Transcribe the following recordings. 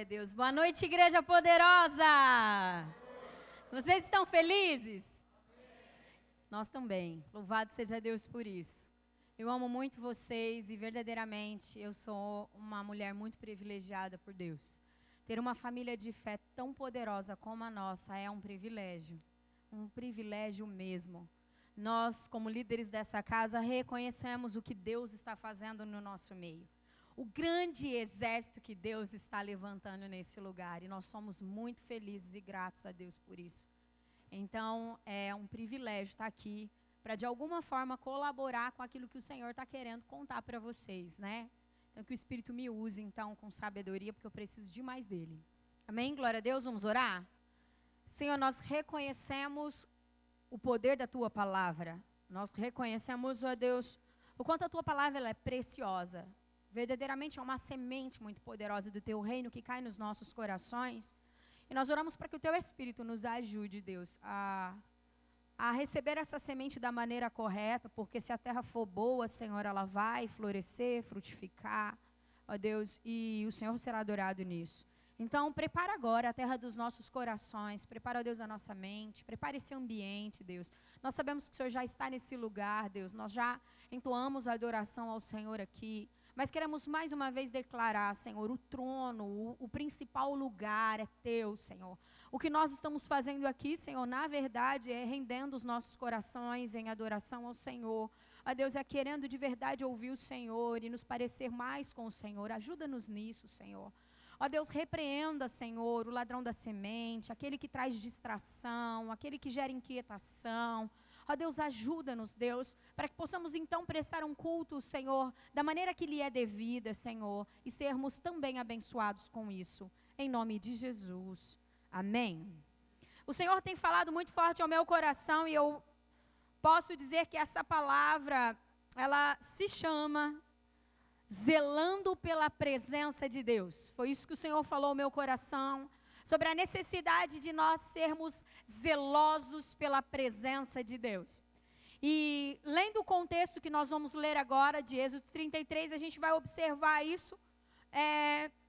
Glória a Deus. Boa noite, igreja poderosa. Vocês estão felizes? Nós também. Louvado seja Deus por isso. Eu amo muito vocês e verdadeiramente eu sou uma mulher muito privilegiada por Deus. Ter uma família de fé tão poderosa como a nossa é um privilégio mesmo. Nós, como líderes dessa casa, reconhecemos o que Deus está fazendo no nosso meio. O grande exército que Deus está levantando nesse lugar. E nós somos muito felizes e gratos a Deus por isso. Então, é um privilégio estar aqui para, de alguma forma, colaborar com aquilo que o Senhor está querendo contar para vocês, né? Então, que o Espírito me use, então, com sabedoria, porque eu preciso demais dele. Amém? Glória a Deus, vamos orar? Senhor, nós reconhecemos o poder da Tua palavra. Nós reconhecemos, ó Deus, o quanto a Tua palavra ela é preciosa. Verdadeiramente é uma semente muito poderosa do Teu reino que cai nos nossos corações. E nós oramos para que o Teu Espírito nos ajude, Deus, a receber essa semente da maneira correta, porque se a terra for boa, Senhor, ela vai florescer, frutificar, ó Deus, e o Senhor será adorado nisso. Então, prepara agora a terra dos nossos corações, prepara, ó Deus, a nossa mente, prepara esse ambiente, Deus. Nós sabemos que o Senhor já está nesse lugar, Deus, nós já entoamos a adoração ao Senhor aqui. Mas queremos mais uma vez declarar, Senhor, o trono, o principal lugar é Teu, Senhor. O que nós estamos fazendo aqui, Senhor, na verdade é rendendo os nossos corações em adoração ao Senhor. A Deus é querendo de verdade ouvir o Senhor e nos parecer mais com o Senhor. Ajuda-nos nisso, Senhor. Ó Deus, repreenda, Senhor, o ladrão da semente, aquele que traz distração, aquele que gera inquietação. Ó Deus, ajuda-nos, Deus, para que possamos então prestar um culto, Senhor, da maneira que lhe é devida, Senhor, e sermos também abençoados com isso, em nome de Jesus. Amém. O Senhor tem falado muito forte ao meu coração e eu posso dizer que essa palavra, ela se chama zelando pela presença de Deus. Foi isso que o Senhor falou ao meu coração, sobre a necessidade de nós sermos zelosos pela presença de Deus. E lendo o contexto que nós vamos ler agora, de Êxodo 33, a gente vai observar isso.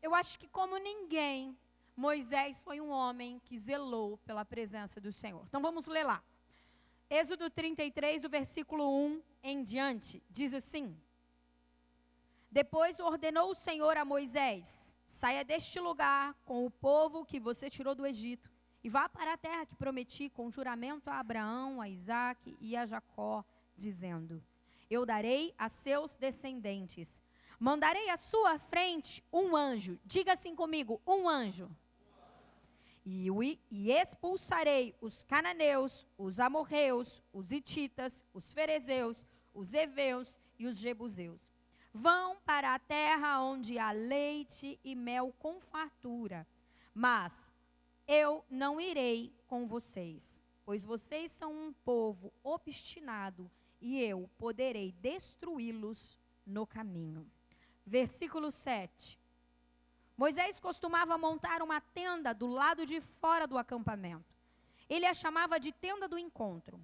Eu acho que como ninguém, Moisés foi um homem que zelou pela presença do Senhor. Então vamos ler lá. Êxodo 33, do versículo 1 em diante, diz assim: Depois ordenou o Senhor a Moisés: saia deste lugar com o povo que você tirou do Egito e vá para a terra que prometi com juramento a Abraão, a Isaque e a Jacó, dizendo: eu darei a seus descendentes. Mandarei à sua frente um anjo. Diga assim comigo: um anjo. E expulsarei os cananeus, os amorreus, os hititas, os ferezeus, os heveus e os jebuseus. Vão para a terra onde há leite e mel com fartura. Mas eu não irei com vocês, pois vocês são um povo obstinado e eu poderei destruí-los no caminho. Versículo 7. Moisés costumava montar uma tenda do lado de fora do acampamento. Ele a chamava de tenda do encontro.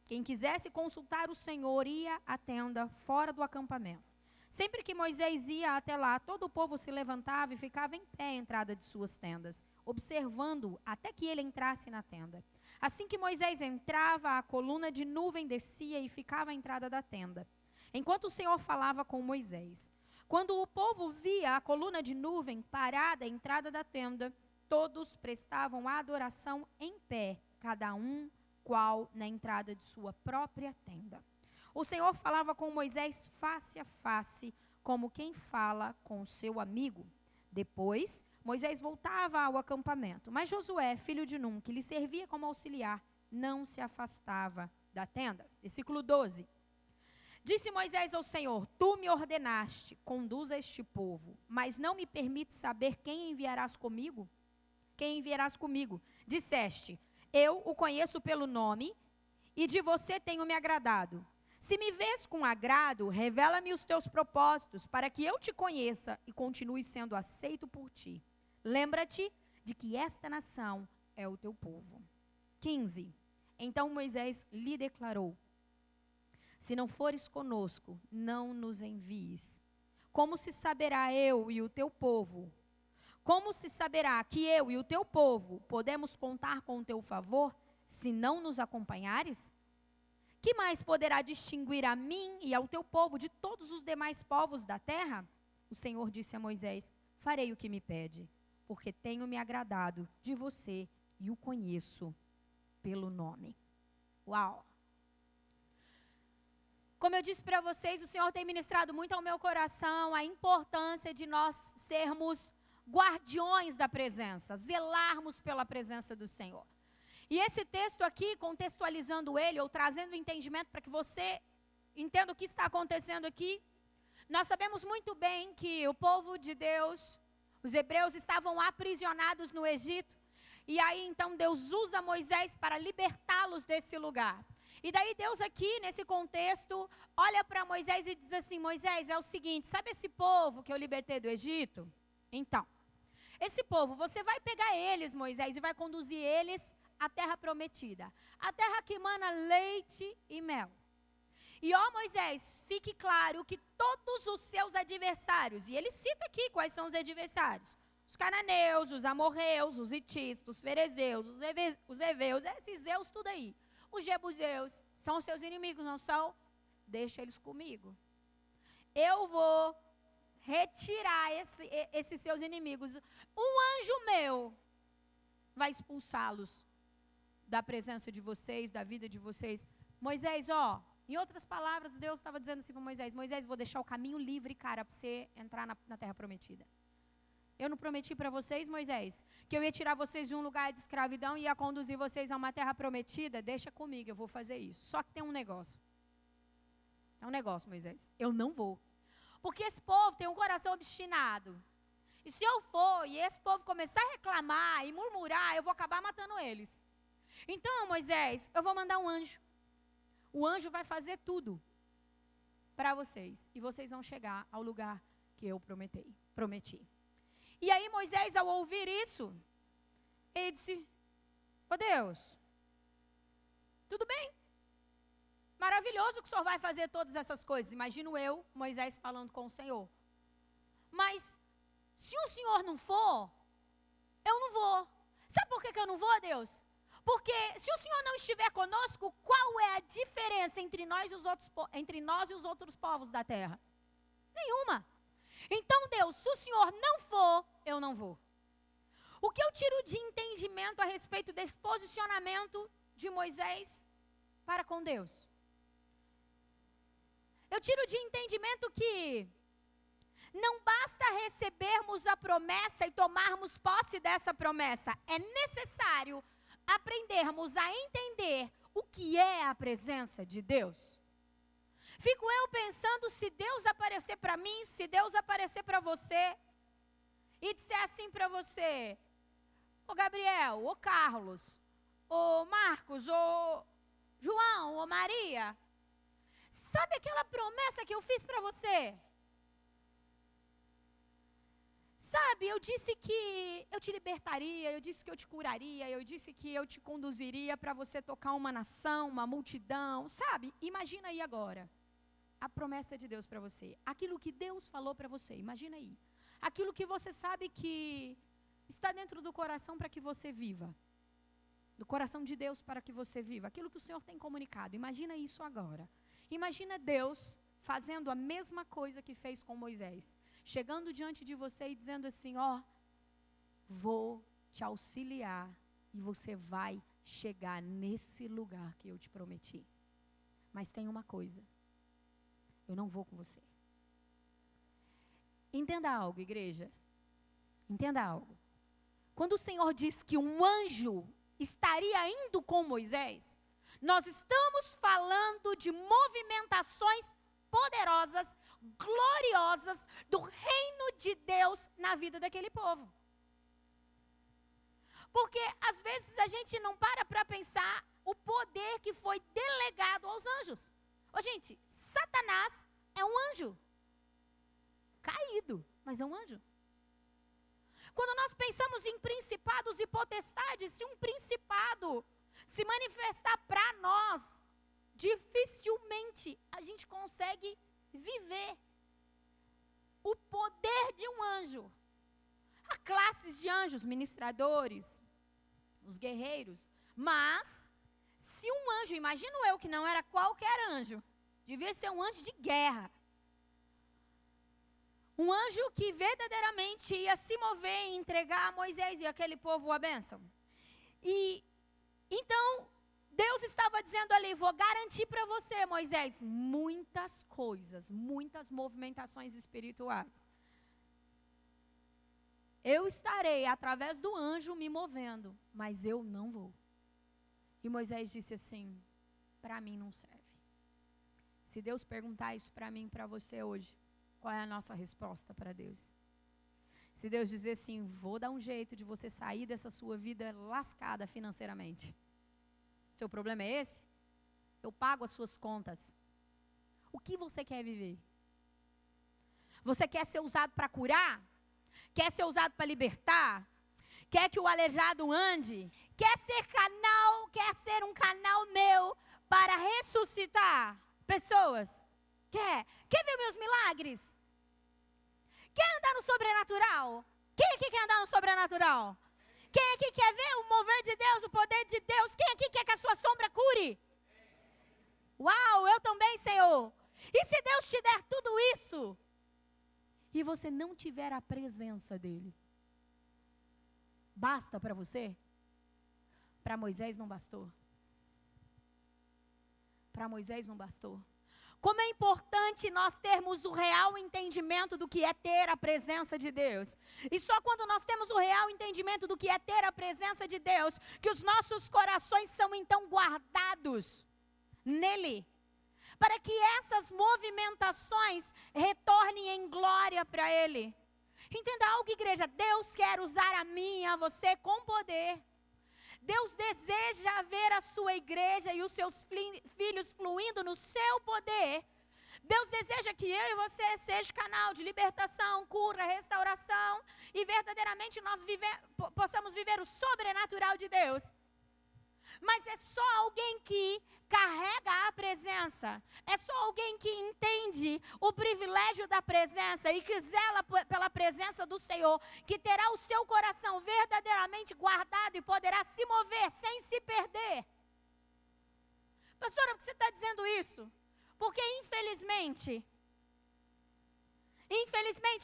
Quem quisesse consultar o Senhor ia à tenda fora do acampamento. Sempre que Moisés ia até lá, todo o povo se levantava e ficava em pé à entrada de suas tendas, observando-o até que ele entrasse na tenda. Assim que Moisés entrava, a coluna de nuvem descia e ficava à entrada da tenda, enquanto o Senhor falava com Moisés. Quando o povo via a coluna de nuvem parada à entrada da tenda, todos prestavam adoração em pé, cada um qual na entrada de sua própria tenda. O Senhor falava com Moisés face a face, como quem fala com o seu amigo. Depois, Moisés voltava ao acampamento, mas Josué, filho de Num, que lhe servia como auxiliar, não se afastava da tenda. Versículo 12. Disse Moisés ao Senhor: tu me ordenaste, conduza este povo, mas não me permites saber quem enviarás comigo? Quem enviarás comigo? Disseste: eu o conheço pelo nome e de você tenho me agradado. Se me vês com agrado, revela-me os teus propósitos, para que eu te conheça e continue sendo aceito por ti. Lembra-te de que esta nação é o teu povo. 15. Então Moisés lhe declarou: se não fores conosco, não nos envies. Como se saberá eu e o teu povo Como se saberá que eu e o teu povo podemos contar com o teu favor, se não nos acompanhares? Que mais poderá distinguir a mim e ao teu povo de todos os demais povos da terra? O Senhor disse a Moisés: farei o que me pede, porque tenho me agradado de você e o conheço pelo nome. Uau! Como eu disse para vocês, o Senhor tem ministrado muito ao meu coração a importância de nós sermos guardiões da presença, zelarmos pela presença do Senhor. E esse texto aqui, contextualizando ele, ou trazendo entendimento para que você entenda o que está acontecendo aqui, nós sabemos muito bem que o povo de Deus, os hebreus, estavam aprisionados no Egito, e aí então Deus usa Moisés para libertá-los desse lugar. E daí Deus aqui, nesse contexto, olha para Moisés e diz assim: Moisés, é o seguinte, sabe esse povo que eu libertei do Egito? Então, esse povo, você vai pegar eles, Moisés, e vai conduzir eles à terra prometida, a terra que emana leite e mel. E ó Moisés, fique claro que todos os seus adversários, e ele cita aqui quais são os adversários: os cananeus, os amorreus, os hititas, os ferezeus, os heveus, esses zeus tudo aí. Os jebuseus são os seus inimigos, não são? Deixa eles comigo. Eu vou retirar esses seus inimigos. Um anjo meu vai expulsá-los da presença de vocês, da vida de vocês. Moisés, ó, em outras palavras, Deus estava dizendo assim para Moisés: Moisés, vou deixar o caminho livre, cara, para você entrar na terra prometida. Eu não prometi para vocês, Moisés, que eu ia tirar vocês de um lugar de escravidão e ia conduzir vocês a uma terra prometida? Deixa comigo, eu vou fazer isso. Só que tem um negócio. É um negócio, Moisés. Eu não vou. Porque esse povo tem um coração obstinado. E se eu for e esse povo começar a reclamar e murmurar, eu vou acabar matando eles. Então, Moisés, eu vou mandar um anjo. O anjo vai fazer tudo para vocês. E vocês vão chegar ao lugar que eu prometi. E aí Moisés, ao ouvir isso, ele disse: ó Deus, tudo bem. Maravilhoso que o Senhor vai fazer todas essas coisas. Imagino eu, Moisés, falando com o Senhor. Mas, se o Senhor não for, eu não vou. Sabe por que eu não vou, Deus? Porque se o Senhor não estiver conosco, qual é a diferença entre nós e os outros povos da terra? Nenhuma. Então, Deus, se o Senhor não for, eu não vou. O que eu tiro de entendimento a respeito desse posicionamento de Moisés para com Deus? Eu tiro de entendimento que não basta recebermos a promessa e tomarmos posse dessa promessa. É necessário aprendermos a entender o que é a presença de Deus. Fico eu pensando, se Deus aparecer para mim, se Deus aparecer para você e disser assim para você: ô Gabriel, ô Carlos, ô Marcos, ô João, ô Maria, sabe aquela promessa que eu fiz para você? Sabe, eu disse que eu te libertaria, eu disse que eu te curaria, eu disse que eu te conduziria para você tocar uma nação, uma multidão, sabe? Imagina aí agora a promessa de Deus para você, aquilo que Deus falou para você, imagina aí. Aquilo que você sabe que está dentro do coração para que você viva, do coração de Deus para que você viva, aquilo que o Senhor tem comunicado, imagina isso agora. Imagina Deus fazendo a mesma coisa que fez com Moisés, chegando diante de você e dizendo assim: ó, vou te auxiliar e você vai chegar nesse lugar que eu te prometi. Mas tem uma coisa: eu não vou com você. Entenda algo, igreja. Entenda algo. Quando o Senhor diz que um anjo estaria indo com Moisés, nós estamos falando de movimentações poderosas, gloriosas do reino de Deus na vida daquele povo. Porque às vezes a gente não para pensar o poder que foi delegado aos anjos. Ô, gente, Satanás é um anjo caído, mas é um anjo. Quando nós pensamos em principados e potestades, se um principado se manifestar para nós, dificilmente a gente consegue viver o poder de um anjo. Há classes de anjos, ministradores, os guerreiros. Mas, se um anjo, imagino eu que não era qualquer anjo, devia ser um anjo de guerra. Um anjo que verdadeiramente ia se mover e entregar a Moisés e aquele povo a bênção. E então, Deus estava dizendo ali, vou garantir para você, Moisés, muitas coisas, muitas movimentações espirituais. Eu estarei através do anjo me movendo, mas eu não vou. E Moisés disse assim, para mim não serve. Se Deus perguntar isso para mim e para você hoje, qual é a nossa resposta para Deus? Se Deus dizer assim, vou dar um jeito de você sair dessa sua vida lascada financeiramente. Seu problema é esse? Eu pago as suas contas. O que você quer viver? Você quer ser usado para curar? Quer ser usado para libertar? Quer que o aleijado ande? Quer ser um canal meu para ressuscitar pessoas? Quer ver meus milagres? Quer andar no sobrenatural? Quem aqui quer andar no sobrenatural? Quem aqui quer ver o mover de Deus, o poder de Deus? Quem aqui quer que a sua sombra cure? Uau, eu também, Senhor. E se Deus te der tudo isso, e você não tiver a presença dEle, basta para você? Para Moisés não bastou. Para Moisés não bastou. Como é importante nós termos o real entendimento do que é ter a presença de Deus. E só quando nós temos o real entendimento do que é ter a presença de Deus, que os nossos corações são então guardados nele. Para que essas movimentações retornem em glória para Ele. Entenda algo, igreja, Deus quer usar a mim e a você com poder. Deus deseja ver a sua igreja e os seus filhos fluindo no seu poder. Deus deseja que eu e você seja canal de libertação, cura, restauração e verdadeiramente nós possamos viver o sobrenatural de Deus. Mas é só alguém que carrega a presença, é só alguém que entende o privilégio da presença e que zela pela presença do Senhor, que terá o seu coração verdadeiramente guardado e poderá se mover sem se perder. Pastora, por que você está dizendo isso? Porque infelizmente,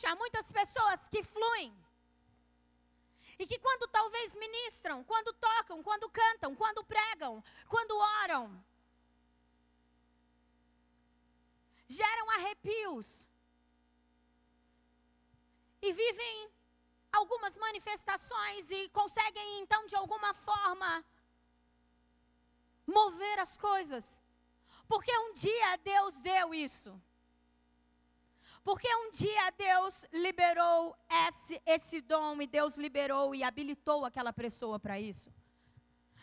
há muitas pessoas que fluem. E que quando talvez ministram, quando tocam, quando cantam, quando pregam, quando oram, geram arrepios. E vivem algumas manifestações e conseguem então de alguma forma mover as coisas. Porque um dia Deus deu isso. Porque um dia Deus liberou esse dom e Deus liberou e habilitou aquela pessoa para isso.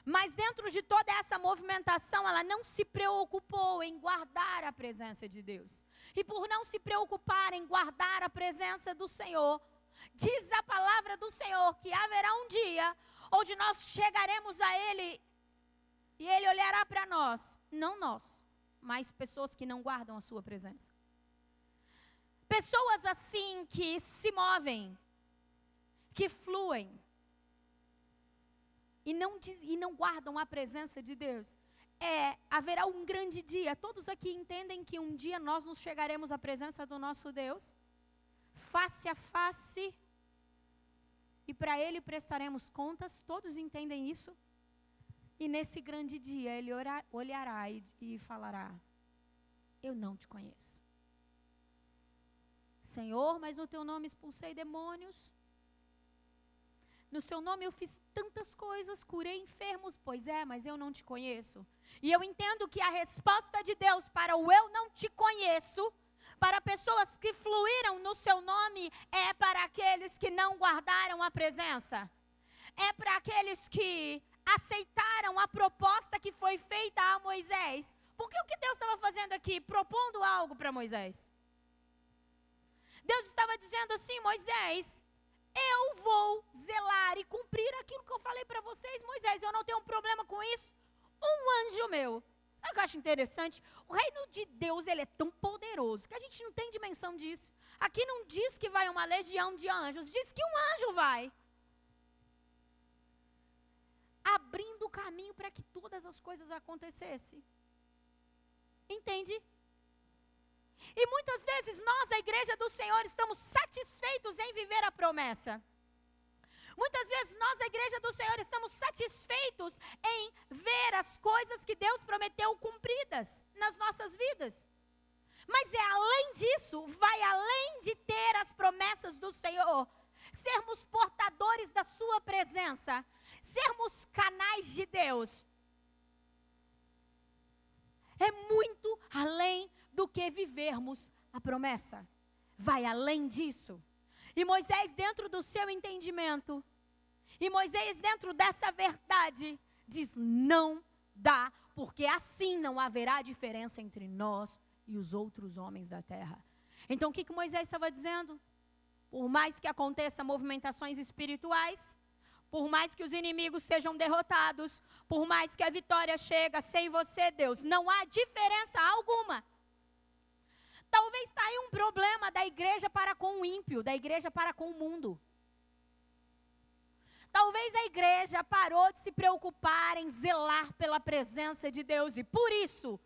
Mas dentro de toda essa movimentação, ela não se preocupou em guardar a presença de Deus. E por não se preocupar em guardar a presença do Senhor, diz a palavra do Senhor que haverá um dia onde nós chegaremos a Ele e Ele olhará para nós, não nós, mas pessoas que não guardam a sua presença. Pessoas assim que se movem, que fluem e não guardam a presença de Deus. Haverá um grande dia. Todos aqui entendem que um dia nós nos chegaremos à presença do nosso Deus, face a face, e para Ele prestaremos contas. Todos entendem isso? E nesse grande dia Ele olhará e falará: eu não te conheço. Senhor, mas no teu nome expulsei demônios. No seu nome eu fiz tantas coisas, curei enfermos. Pois é, mas eu não te conheço. E eu entendo que a resposta de Deus para o eu não te conheço, para pessoas que fluíram no seu nome, é para aqueles que não guardaram a presença. É para aqueles que aceitaram a proposta que foi feita a Moisés. Porque o que Deus estava fazendo aqui? Propondo algo para Moisés. Deus estava dizendo assim: Moisés, eu vou zelar e cumprir aquilo que eu falei para vocês. Moisés, eu não tenho um problema com isso. Um anjo meu. Sabe o que eu acho interessante? O reino de Deus, ele é tão poderoso que a gente não tem dimensão disso. Aqui não diz que vai uma legião de anjos, diz que um anjo vai. Abrindo o caminho para que todas as coisas acontecessem. Entende? E muitas vezes nós, a igreja do Senhor, estamos satisfeitos em viver a promessa. Muitas vezes nós, a igreja do Senhor, estamos satisfeitos em ver as coisas que Deus prometeu cumpridas nas nossas vidas. Mas é além disso, vai além de ter as promessas do Senhor, sermos portadores da sua presença, sermos canais de Deus. É muito além do que vivermos a promessa. Vai além disso. E Moisés, dentro do seu entendimento, e Moisés, dentro dessa verdade, diz: não dá, porque assim não haverá diferença entre nós e os outros homens da terra. Então o que Moisés estava dizendo? Por mais que aconteçam movimentações espirituais, por mais que os inimigos sejam derrotados, por mais que a vitória chegue sem você, Deus, não há diferença alguma. Talvez está aí um problema da igreja para com o ímpio, da igreja para com o mundo. Talvez a igreja parou de se preocupar em zelar pela presença de Deus e por isso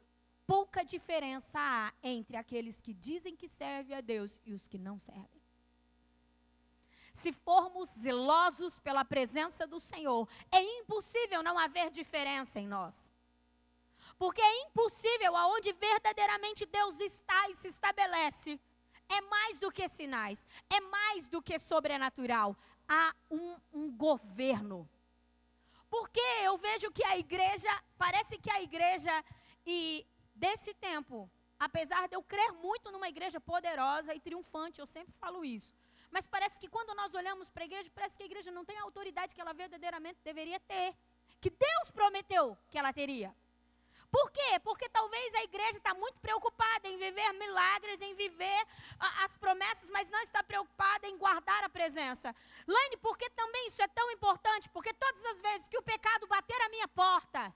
pouca diferença há entre aqueles que dizem que servem a Deus e os que não servem. Se formos zelosos pela presença do Senhor, é impossível não haver diferença em nós. Porque é impossível, aonde verdadeiramente Deus está e se estabelece, é mais do que sinais, é mais do que sobrenatural. Há um governo. Porque eu vejo que a igreja, parece que a igreja desse tempo, apesar de eu crer muito numa igreja poderosa e triunfante, eu sempre falo isso, mas parece que quando nós olhamos para a igreja, parece que a igreja não tem a autoridade que ela verdadeiramente deveria ter, que Deus prometeu que ela teria. Por quê? Porque talvez a igreja está muito preocupada em viver milagres, em viver as promessas, mas não está preocupada em guardar a presença. Laine, por que também isso é tão importante? Porque todas as vezes que o pecado bater a minha porta,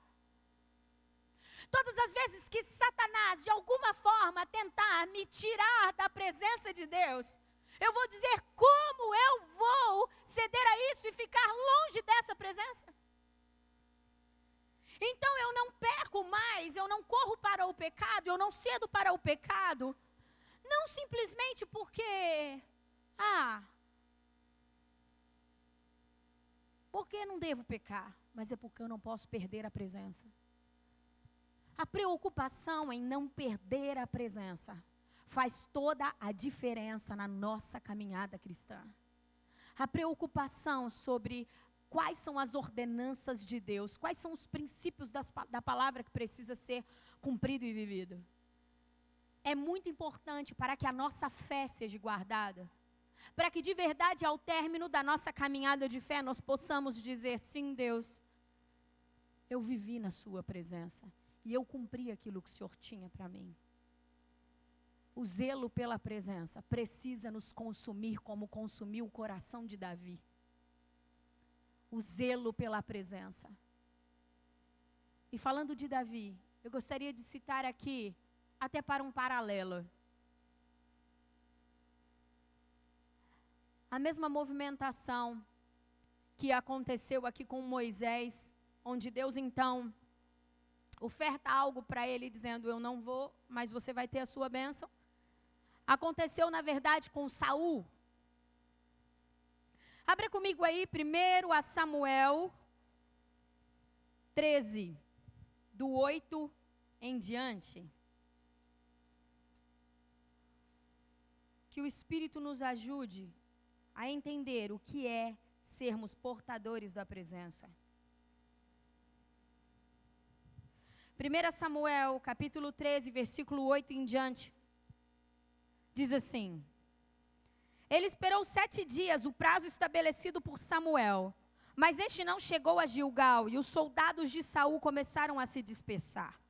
todas as vezes que Satanás, de alguma forma, tentar me tirar da presença de Deus, eu vou dizer: como eu vou ceder a isso e ficar longe dessa presença? Então eu não peco mais, eu não corro para o pecado, eu não cedo para o pecado, não simplesmente porque não devo pecar, mas é porque eu não posso perder a presença. A preocupação em não perder a presença faz toda a diferença na nossa caminhada cristã. A preocupação sobre quais são as ordenanças de Deus, quais são os princípios da palavra que precisa ser cumprido e vivido. É muito importante para que a nossa fé seja guardada, para que de verdade ao término da nossa caminhada de fé nós possamos dizer: sim, Deus, eu vivi na sua presença e eu cumpri aquilo que o Senhor tinha para mim. O zelo pela presença precisa nos consumir como consumiu o coração de Davi. O zelo pela presença. E falando de Davi, eu gostaria de citar aqui, até para um paralelo, a mesma movimentação que aconteceu aqui com Moisés, onde Deus então oferta algo para ele, dizendo: eu não vou, mas você vai ter a sua bênção. Aconteceu na verdade com Saul. Abra comigo aí, 1 Samuel 13, do 8 em diante. Que o Espírito nos ajude a entender o que é sermos portadores da presença. 1 Samuel, capítulo 13, versículo 8 em diante, diz assim: ele esperou 7 dias, o prazo estabelecido por Samuel, mas este não chegou a Gilgal, e os soldados de Saul começaram a se dispersar.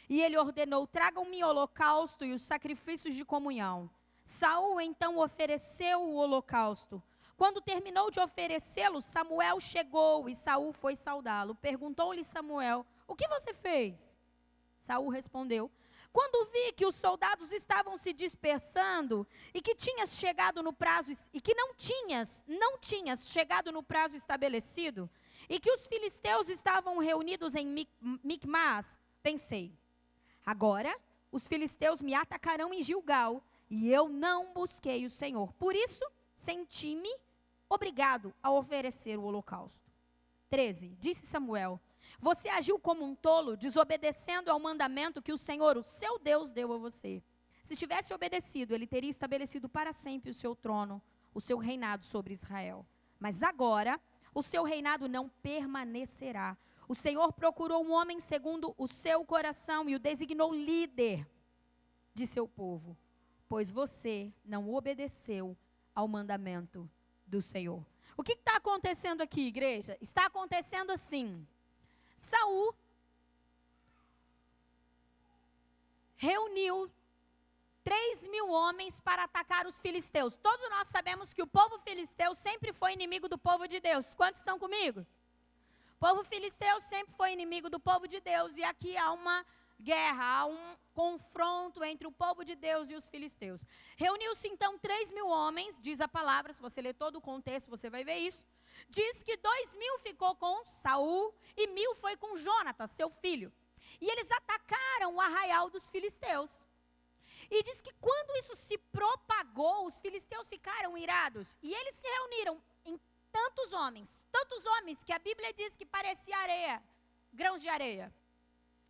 E ele ordenou: tragam-me o holocausto e os sacrifícios de comunhão. Saul então ofereceu o holocausto. Quando terminou de oferecê-lo, Samuel chegou e Saul foi saudá-lo. Perguntou-lhe Samuel: o que você fez? Saul respondeu: quando vi que os soldados estavam se dispersando e que tinhas chegado no prazo e que não tinhas chegado no prazo estabelecido e que os filisteus estavam reunidos em Micmas, pensei: agora os filisteus me atacarão em Gilgal e eu não busquei o Senhor. Por isso, senti-me obrigado a oferecer o holocausto. 13. Disse Samuel: você agiu como um tolo, desobedecendo ao mandamento que o Senhor, o seu Deus, deu a você. Se tivesse obedecido, ele teria estabelecido para sempre o seu trono, o seu reinado sobre Israel. Mas agora, o seu reinado não permanecerá. O Senhor procurou um homem segundo o seu coração e o designou líder de seu povo, pois você não obedeceu ao mandamento do Senhor. O que está acontecendo aqui, igreja? Está acontecendo assim: Saul reuniu 3.000 homens para atacar os filisteus. Todos nós sabemos que o povo filisteu sempre foi inimigo do povo de Deus. Quantos estão comigo? O povo filisteu sempre foi inimigo do povo de Deus. E aqui há uma guerra, há um confronto entre o povo de Deus e os filisteus. Reuniu-se então 3.000 homens, diz a palavra, se você ler todo o contexto você vai ver isso. Diz que 2.000 ficou com Saul e 1.000 foi com Jonatas, seu filho. E eles atacaram o arraial dos filisteus. E diz que quando isso se propagou, os filisteus ficaram irados. E eles se reuniram em tantos homens que a Bíblia diz que parecia areia, grãos de areia.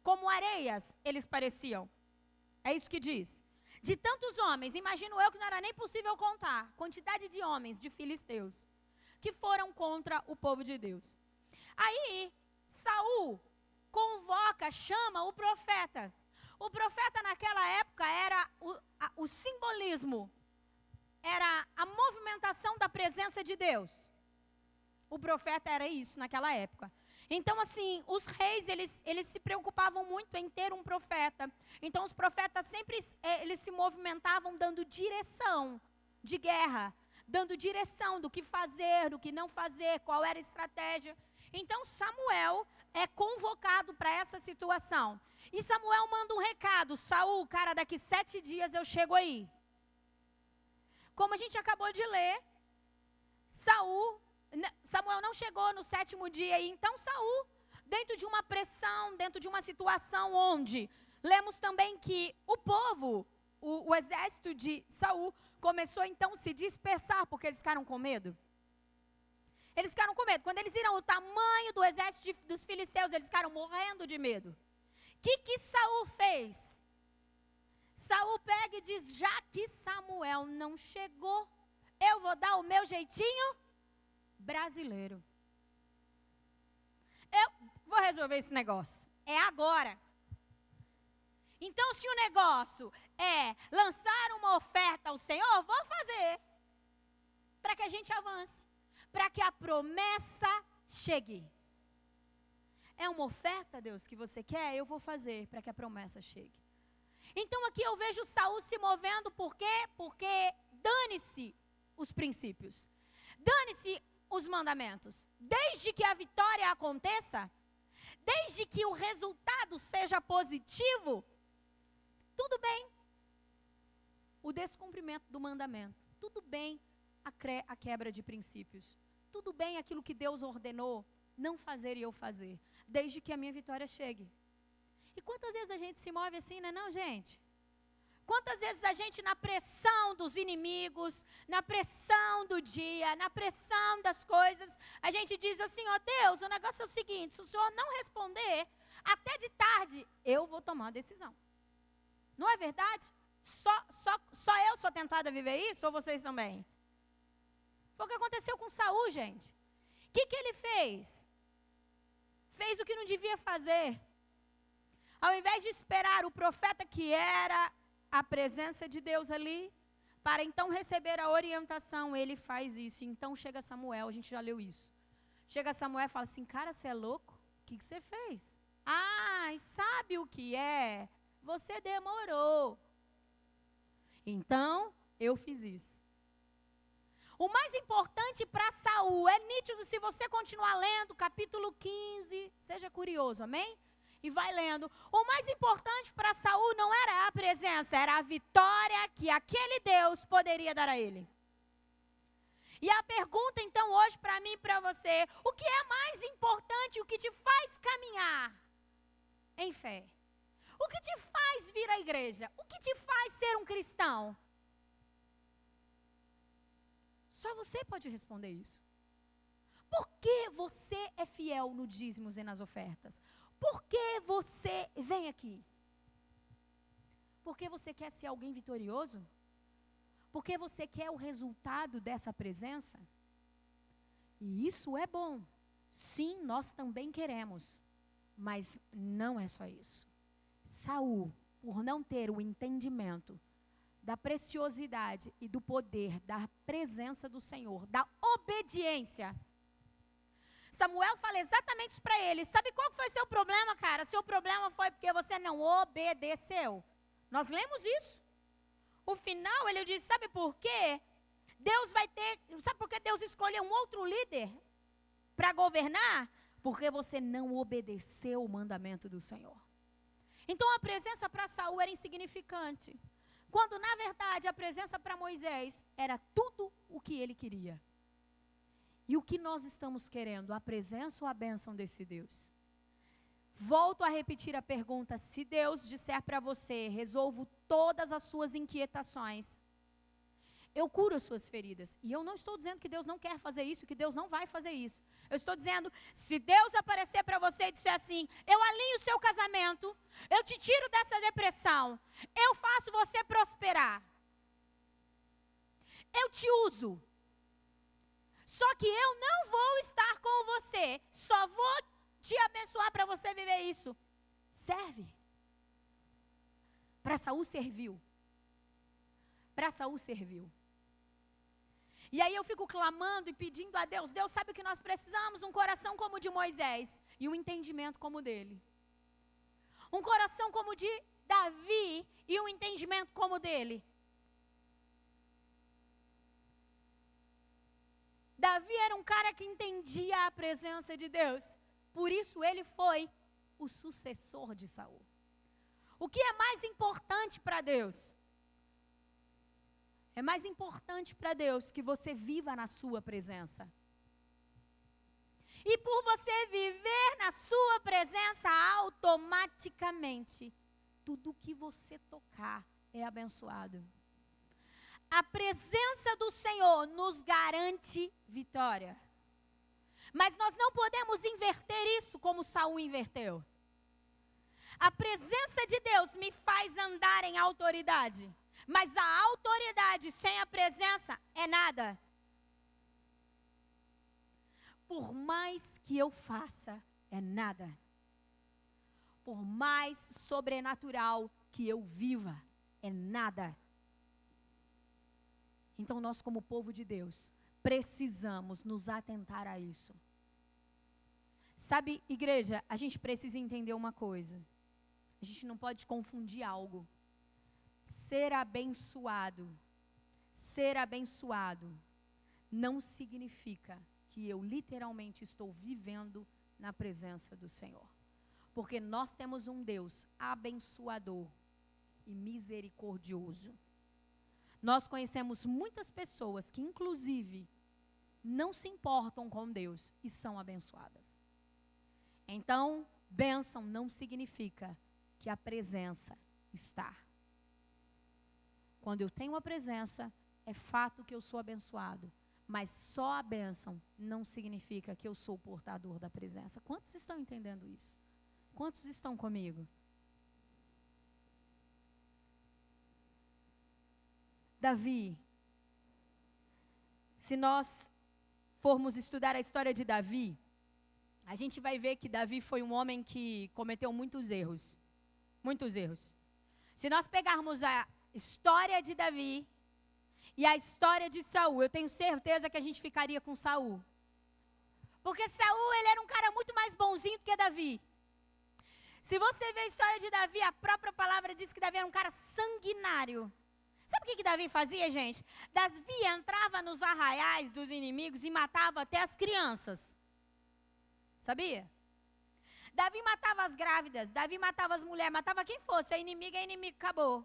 Como areias eles pareciam. É isso que diz. De tantos homens, imagino eu que não era nem possível contar, quantidade de homens, de filisteus, que foram contra o povo de Deus. Aí, Saul convoca, chama o profeta. O profeta naquela época era o simbolismo, era a movimentação da presença de Deus. O profeta era isso naquela época. Então, assim, os reis, eles se preocupavam muito em ter um profeta. Então, os profetas sempre eles se movimentavam dando direção de guerra, dando direção do que fazer, do que não fazer, qual era a estratégia. Então, Samuel é convocado para essa situação. E Samuel manda um recado: Saul, cara, daqui 7 dias eu chego aí. Como a gente acabou de ler, Samuel não chegou no 7º dia. E então Saul, dentro de uma pressão, dentro de uma situação onde lemos também que o povo, o exército de Saul, começou então a se dispersar, porque eles ficaram com medo. Eles ficaram com medo. Quando eles viram o tamanho do exército dos filisteus, eles ficaram morrendo de medo. O que Saul fez? Saul pega e diz: já que Samuel não chegou, eu vou dar o meu jeitinho brasileiro. Eu vou resolver esse negócio. É agora. Então, se o negócio é lançar uma oferta ao Senhor, vou fazer. Para que a gente avance. Para que a promessa chegue. É uma oferta, Deus, que você quer? Eu vou fazer para que a promessa chegue. Então aqui eu vejo Saul se movendo, por quê? Porque dane-se os princípios. Dane-se os mandamentos. Desde que a vitória aconteça, desde que o resultado seja positivo, tudo bem. O descumprimento do mandamento, tudo bem a quebra de princípios. Tudo bem aquilo que Deus ordenou não fazer e eu fazer, desde que a minha vitória chegue. E quantas vezes a gente se move assim, né, não, gente? Quantas vezes a gente, na pressão dos inimigos, na pressão do dia, na pressão das coisas, a gente diz assim: ó Deus, o negócio é o seguinte, se o Senhor não responder, até de tarde eu vou tomar a decisão. Não é verdade? Só eu sou tentada a viver isso, ou vocês também? Foi o que aconteceu com Saul, gente. O que ele fez? Fez o que não devia fazer. Ao invés de esperar o profeta, que era a presença de Deus ali, para então receber a orientação, ele faz isso. Então chega Samuel, a gente já leu isso. Chega Samuel e fala assim: cara, você é louco? O que você fez? Ah, sabe o que é? Você demorou. Então, eu fiz isso. O mais importante para Saul, é nítido se você continuar lendo, capítulo 15, seja curioso, amém? e vai lendo. O mais importante para Saul não era a presença, era a vitória que aquele Deus poderia dar a ele. E a pergunta então hoje para mim e para você, o que é mais importante, o que te faz caminhar em fé? O que te faz vir à igreja? O que te faz ser um cristão? Só você pode responder isso. Por que você é fiel no dízimos e nas ofertas? Por que você vem aqui? Porque você quer ser alguém vitorioso? Porque você quer o resultado dessa presença? E isso é bom. Sim, nós também queremos. Mas não é só isso. Saul, por não ter o entendimento da preciosidade e do poder da presença do Senhor, da obediência, Samuel fala exatamente isso para ele. Sabe qual foi seu problema, cara? Seu problema foi porque você não obedeceu. Nós lemos isso. O final, ele diz, sabe por quê? Sabe por que Deus escolheu um outro líder para governar? Porque você não obedeceu o mandamento do Senhor. Então a presença para Saul era insignificante. Quando na verdade a presença para Moisés era tudo o que ele queria. E o que nós estamos querendo? A presença ou a bênção desse Deus? Volto a repetir a pergunta, se Deus disser para você, resolvo todas as suas inquietações, eu curo as suas feridas. E eu não estou dizendo que Deus não quer fazer isso, que Deus não vai fazer isso. Eu estou dizendo, se Deus aparecer para você e disser assim, eu alinho o seu casamento, eu te tiro dessa depressão, eu faço você prosperar, eu te uso, só que eu não vou estar com você, só vou te abençoar para você viver isso. Serve. Para Saul serviu. Para Saul serviu. E aí eu fico clamando e pedindo a Deus, Deus sabe o que nós precisamos? Um coração como o de Moisés e um entendimento como o dele. Um coração como o de Davi e um entendimento como o dele. Davi era um cara que entendia a presença de Deus. Por isso ele foi o sucessor de Saul. O que é mais importante para Deus? É mais importante para Deus que você viva na sua presença. E por você viver na sua presença, automaticamente, tudo que você tocar é abençoado. A presença do Senhor nos garante vitória. Mas nós não podemos inverter isso como Saul inverteu. A presença de Deus me faz andar em autoridade. Mas a autoridade sem a presença é nada. Por mais que eu faça, é nada. Por mais sobrenatural que eu viva, é nada. Então nós, como povo de Deus, precisamos nos atentar a isso. Sabe, igreja, a gente precisa entender uma coisa. A gente não pode confundir algo. Ser abençoado não significa que eu literalmente estou vivendo na presença do Senhor. Porque nós temos um Deus abençoador e misericordioso. Nós conhecemos muitas pessoas que, inclusive, não se importam com Deus e são abençoadas. Então, bênção não significa que a presença está. Quando eu tenho a presença, é fato que eu sou abençoado. Mas só a bênção não significa que eu sou portador da presença. Quantos estão entendendo isso? Quantos estão comigo? Davi. Se nós formos estudar a história de Davi, a gente vai ver que Davi foi um homem que cometeu muitos erros. Muitos erros. Se nós pegarmos a história de Davi e a história de Saul, eu tenho certeza que a gente ficaria com Saul. Porque Saul, ele era um cara muito mais bonzinho do que Davi. Se você vê a história de Davi, a própria palavra diz que Davi era um cara sanguinário. Sabe o que Davi fazia, gente? Davi entrava nos arraiais dos inimigos e matava até as crianças. Sabia? Davi matava as grávidas, Davi matava as mulheres, matava quem fosse, é inimigo, acabou.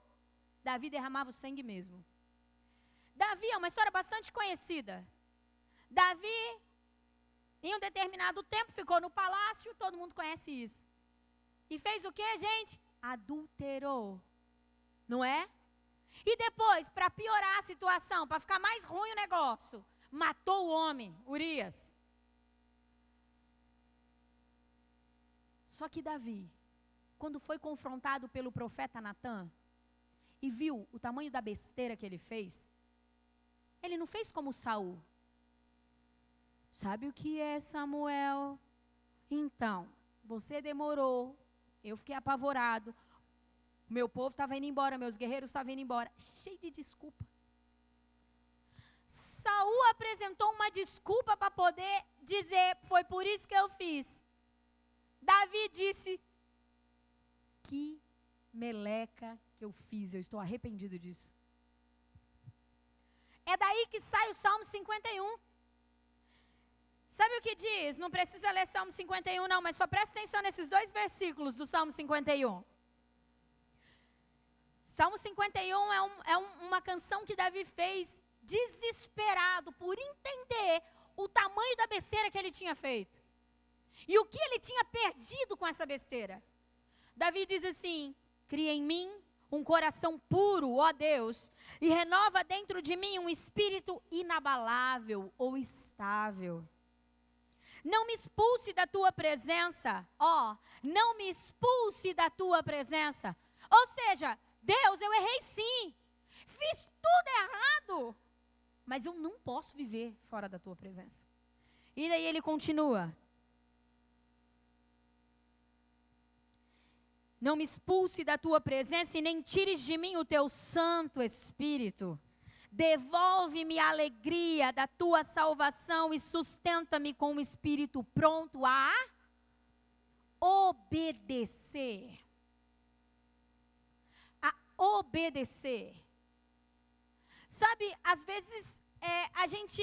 Davi derramava o sangue mesmo. Davi é uma história bastante conhecida. Davi, em um determinado tempo, ficou no palácio, todo mundo conhece isso. E fez o que, gente? Adulterou. Não é? E depois, para piorar a situação, para ficar mais ruim o negócio, matou o homem, Urias. Só que Davi, quando foi confrontado pelo profeta Natã, e viu o tamanho da besteira que ele fez, ele não fez como Saul. Sabe o que é, Samuel? Então, você demorou, eu fiquei apavorado, meu povo estava indo embora, meus guerreiros estavam indo embora, cheio de desculpa. Saul apresentou uma desculpa para poder dizer, foi por isso que eu fiz. Davi disse, que meleca que eu fiz, eu estou arrependido disso. É daí que sai o Salmo 51. Sabe o que diz? Não precisa ler Salmo 51 não, mas só presta atenção nesses 2 versículos do Salmo 51. Salmo 51 é uma canção que Davi fez desesperado por entender o tamanho da besteira que ele tinha feito. E o que ele tinha perdido com essa besteira. Davi diz assim, cria em mim um coração puro, ó Deus, e renova dentro de mim um espírito inabalável ou estável. Não me expulse da tua presença, não me expulse da tua presença. Ou seja, Deus, eu errei sim, fiz tudo errado, mas eu não posso viver fora da tua presença. E daí ele continua. Não me expulse da tua presença e nem tires de mim o teu Santo Espírito. Devolve-me a alegria da tua salvação e sustenta-me com um espírito pronto a obedecer. A obedecer. Sabe, às vezes a gente,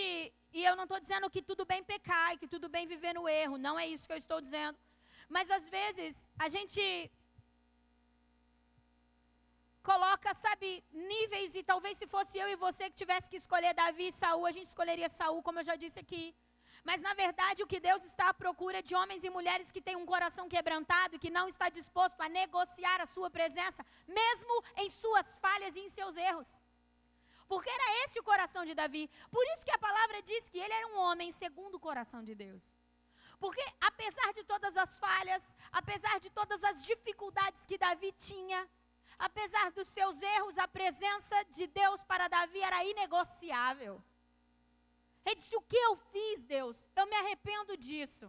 e eu não estou dizendo que tudo bem pecar e que tudo bem viver no erro, não é isso que eu estou dizendo. Mas às vezes a gente coloca, sabe, níveis, e talvez se fosse eu e você que tivesse que escolher Davi e Saul, a gente escolheria Saul, como eu já disse aqui. Mas na verdade o que Deus está à procura é de homens e mulheres que têm um coração quebrantado e que não está disposto a negociar a sua presença, mesmo em suas falhas e em seus erros. Porque era esse o coração de Davi. Por isso que a palavra diz que ele era um homem segundo o coração de Deus. Porque apesar de todas as falhas, apesar de todas as dificuldades que Davi tinha, apesar dos seus erros, a presença de Deus para Davi era inegociável. Ele disse, o que eu fiz, Deus? Eu me arrependo disso.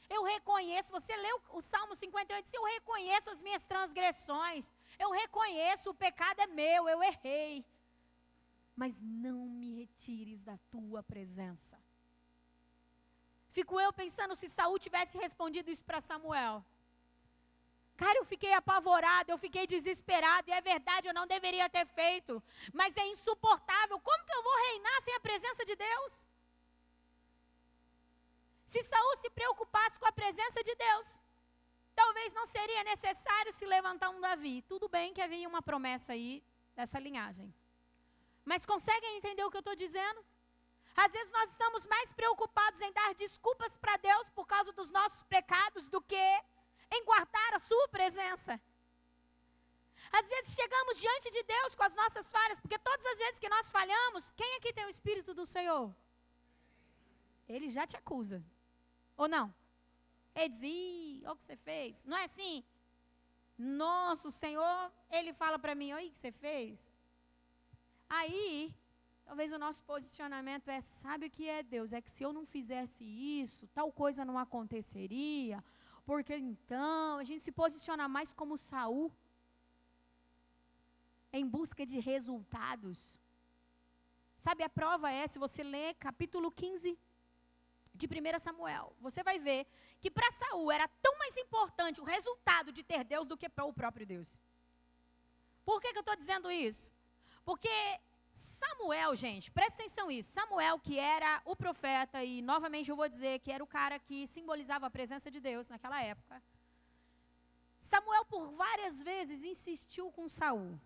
Eu reconheço, você leu o Salmo 58, disse, eu reconheço as minhas transgressões. Eu reconheço, o pecado é meu, eu errei. Mas não me retires da tua presença. Fico eu pensando se Saul tivesse respondido isso para Samuel. Cara, eu fiquei apavorado, eu fiquei desesperado, e é verdade, eu não deveria ter feito, mas é insuportável, como que eu vou reinar sem a presença de Deus? Se Saul se preocupasse com a presença de Deus, talvez não seria necessário se levantar um Davi. Tudo bem que havia uma promessa aí dessa linhagem. Mas conseguem entender o que eu estou dizendo? Às vezes nós estamos mais preocupados em dar desculpas para Deus por causa dos nossos pecados do que em guardar a sua presença. Às vezes chegamos diante de Deus com as nossas falhas, porque todas as vezes que nós falhamos, quem aqui tem o Espírito do Senhor? Ele já te acusa. Ou não? Ele diz, olha o que você fez. Não é assim? Nossa, o Senhor, Ele fala para mim, olha o que você fez. Aí, talvez o nosso posicionamento é, sabe o que é, Deus? É que se eu não fizesse isso, tal coisa não aconteceria. Porque então, a gente se posiciona mais como Saul, em busca de resultados. Sabe, a prova é, se você ler capítulo 15 de 1 Samuel, você vai ver que para Saul era tão mais importante o resultado de ter Deus do que para o próprio Deus. Por que eu estou dizendo isso? Porque Samuel, gente, presta atenção nisso. Samuel, que era o profeta, e novamente eu vou dizer que era o cara que simbolizava a presença de Deus naquela época. Samuel por várias vezes insistiu com Saul.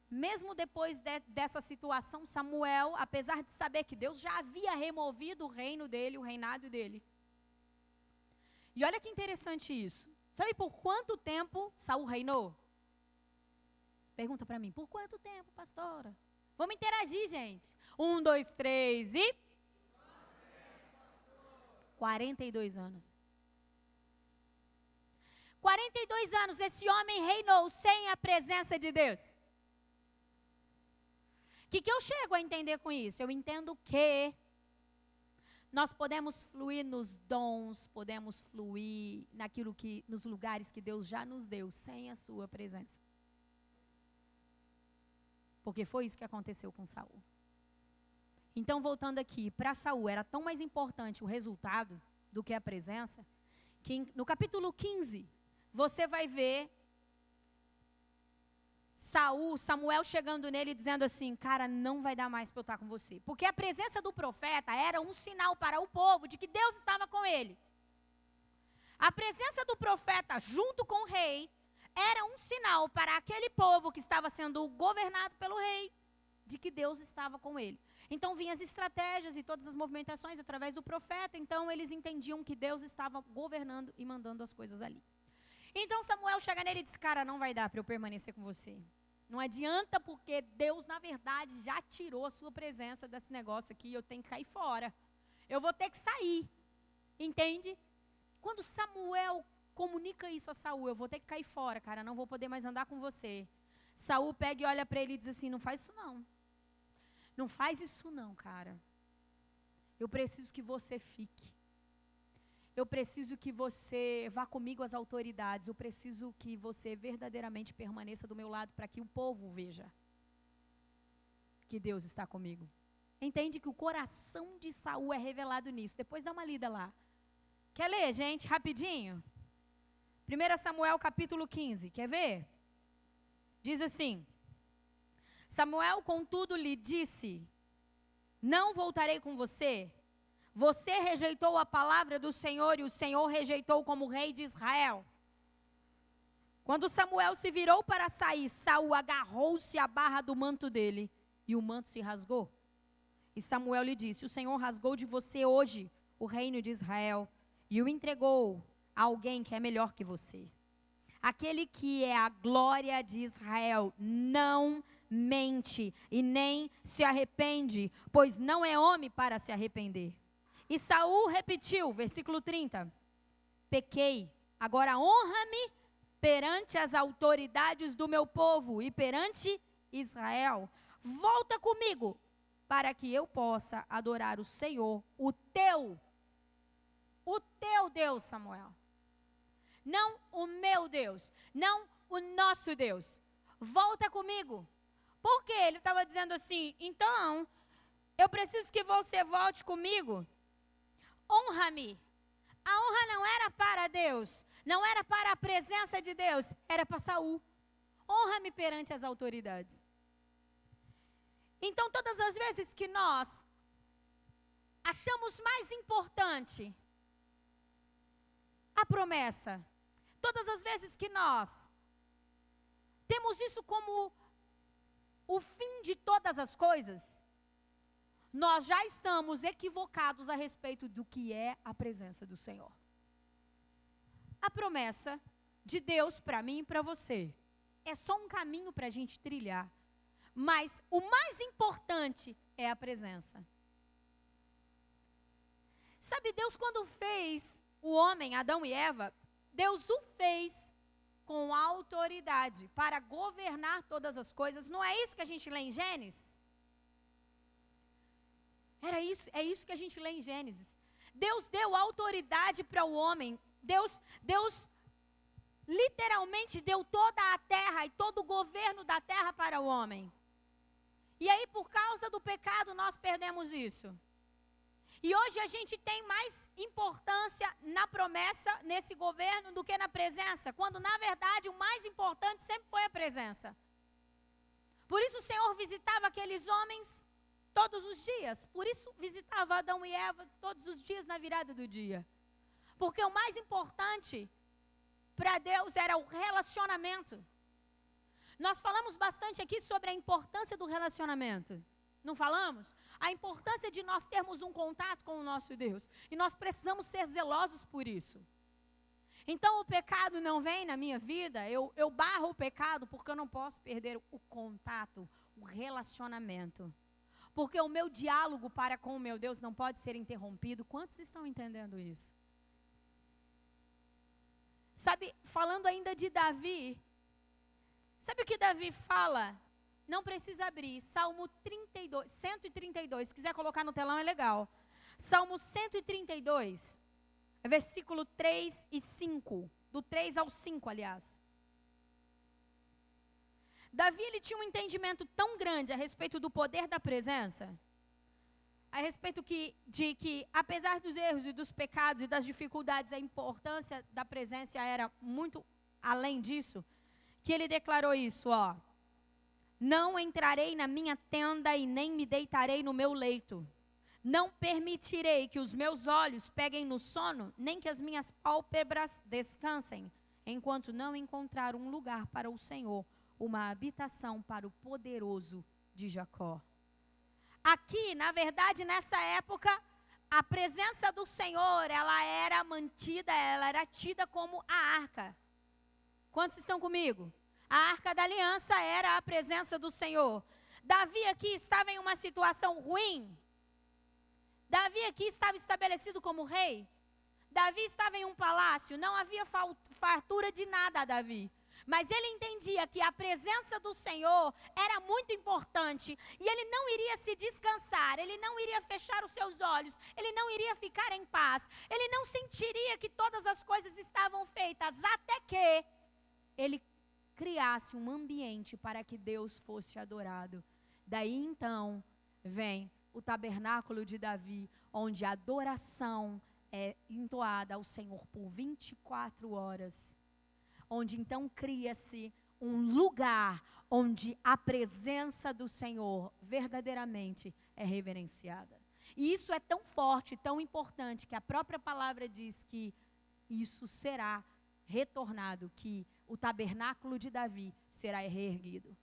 Mesmo depois dessa situação, Samuel, apesar de saber que Deus já havia removido o reino dele, o reinado dele. E olha que interessante isso. Sabe por quanto tempo Saul reinou? Pergunta para mim, por quanto tempo, pastora? Vamos interagir, gente. 1, 2, 3 e... 42 anos. 42 anos esse homem reinou sem a presença de Deus. O que eu chego a entender com isso? Eu entendo que nós podemos fluir nos dons, podemos fluir nos lugares que Deus já nos deu, sem a sua presença. Porque foi isso que aconteceu com Saul. Então, voltando aqui, para Saul era tão mais importante o resultado do que a presença, que no capítulo 15, você vai ver Samuel chegando nele e dizendo assim, cara, não vai dar mais para eu estar com você. Porque a presença do profeta era um sinal para o povo de que Deus estava com ele. A presença do profeta junto com o rei era um sinal para aquele povo que estava sendo governado pelo rei, de que Deus estava com ele. Então vinham as estratégias e todas as movimentações através do profeta, então eles entendiam que Deus estava governando e mandando as coisas ali. Então Samuel chega nele e diz, cara, não vai dar para eu permanecer com você. Não adianta, porque Deus, na verdade, já tirou a sua presença desse negócio aqui, eu tenho que cair fora. Eu vou ter que sair, entende? Quando Samuel comunica isso a Saul, eu vou ter que cair fora, cara, não vou poder mais andar com você. Saul pega e olha para ele e diz assim, não faz isso não. Não faz isso não, cara. Eu preciso que você fique. Eu preciso que você vá comigo às autoridades. Eu preciso que você verdadeiramente permaneça do meu lado para que o povo veja que Deus está comigo. Entende que o coração de Saul é revelado nisso. Depois dá uma lida lá. Quer ler, gente, rapidinho? 1 Samuel capítulo 15, quer ver? Diz assim, Samuel, contudo, lhe disse, não voltarei com você. Você rejeitou a palavra do Senhor e o Senhor rejeitou como rei de Israel. Quando Samuel se virou para sair, Saul agarrou-se à barra do manto dele e o manto se rasgou. E Samuel lhe disse, o Senhor rasgou de você hoje o reino de Israel e o entregou a alguém que é melhor que você. Aquele que é a glória de Israel não mente e nem se arrepende, pois não é homem para se arrepender. E Saul repetiu, versículo 30, pequei, agora honra-me perante as autoridades do meu povo e perante Israel. Volta comigo, para que eu possa adorar o Senhor, o teu Deus, Samuel. Não o meu Deus, não o nosso Deus. Volta comigo. Porque ele estava dizendo assim, então, eu preciso que você volte comigo. Honra-me. A honra não era para Deus, não era para a presença de Deus, era para Saul. Honra-me perante as autoridades. Então, todas as vezes que nós achamos mais importante a promessa, todas as vezes que nós temos isso como o fim de todas as coisas, nós já estamos equivocados a respeito do que é a presença do Senhor. A promessa de Deus para mim e para você é só um caminho para a gente trilhar. Mas o mais importante é a presença. Sabe, Deus quando fez o homem, Adão e Eva, Deus o fez com autoridade para governar todas as coisas. Não é isso que a gente lê em Gênesis? É isso que a gente lê em Gênesis. Deus deu autoridade para o homem. Deus literalmente deu toda a terra e todo o governo da terra para o homem. E aí, por causa do pecado, nós perdemos isso. E hoje a gente tem mais importância na promessa, nesse governo, do que na presença. Quando, na verdade, o mais importante sempre foi a presença. Por isso o Senhor visitava aqueles homens todos os dias. Por isso visitava Adão e Eva todos os dias na virada do dia. Porque o mais importante para Deus era o relacionamento. Nós falamos bastante aqui sobre a importância do relacionamento. Não falamos? A importância de nós termos um contato com o nosso Deus. E nós precisamos ser zelosos por isso. Então o pecado não vem na minha vida, eu barro o pecado porque eu não posso perder o contato, o relacionamento. Porque o meu diálogo para com o meu Deus não pode ser interrompido. Quantos estão entendendo isso? Sabe, falando ainda de Davi, sabe o que Davi fala? Não precisa abrir, Salmo 32, 132, se quiser colocar no telão é legal. Salmo 132, versículo 3 e 5, do 3 ao 5, aliás. Davi, ele tinha um entendimento tão grande a respeito do poder da presença, a respeito de que, apesar dos erros e dos pecados e das dificuldades, a importância da presença era muito além disso, que ele declarou isso, ó. Não entrarei na minha tenda e nem me deitarei no meu leito. Não permitirei que os meus olhos peguem no sono, nem que as minhas pálpebras descansem, enquanto não encontrar um lugar para o Senhor, uma habitação para o poderoso de Jacó. Aqui, na verdade, nessa época, a presença do Senhor, ela era mantida, ela era tida como a arca. Quantos estão comigo? A arca da aliança era a presença do Senhor. Davi aqui estava em uma situação ruim. Davi aqui estava estabelecido como rei. Davi estava em um palácio, não havia fartura de nada a Davi. Mas ele entendia que a presença do Senhor era muito importante. E ele não iria se descansar, ele não iria fechar os seus olhos, ele não iria ficar em paz. Ele não sentiria que todas as coisas estavam feitas, até que ele criasse um ambiente para que Deus fosse adorado. Daí então vem o tabernáculo de Davi, onde a adoração é entoada ao Senhor por 24 horas. Onde então cria-se um lugar onde a presença do Senhor verdadeiramente é reverenciada. E isso é tão forte, tão importante, que a própria palavra diz que isso será retornado, que o tabernáculo de Davi será reerguido.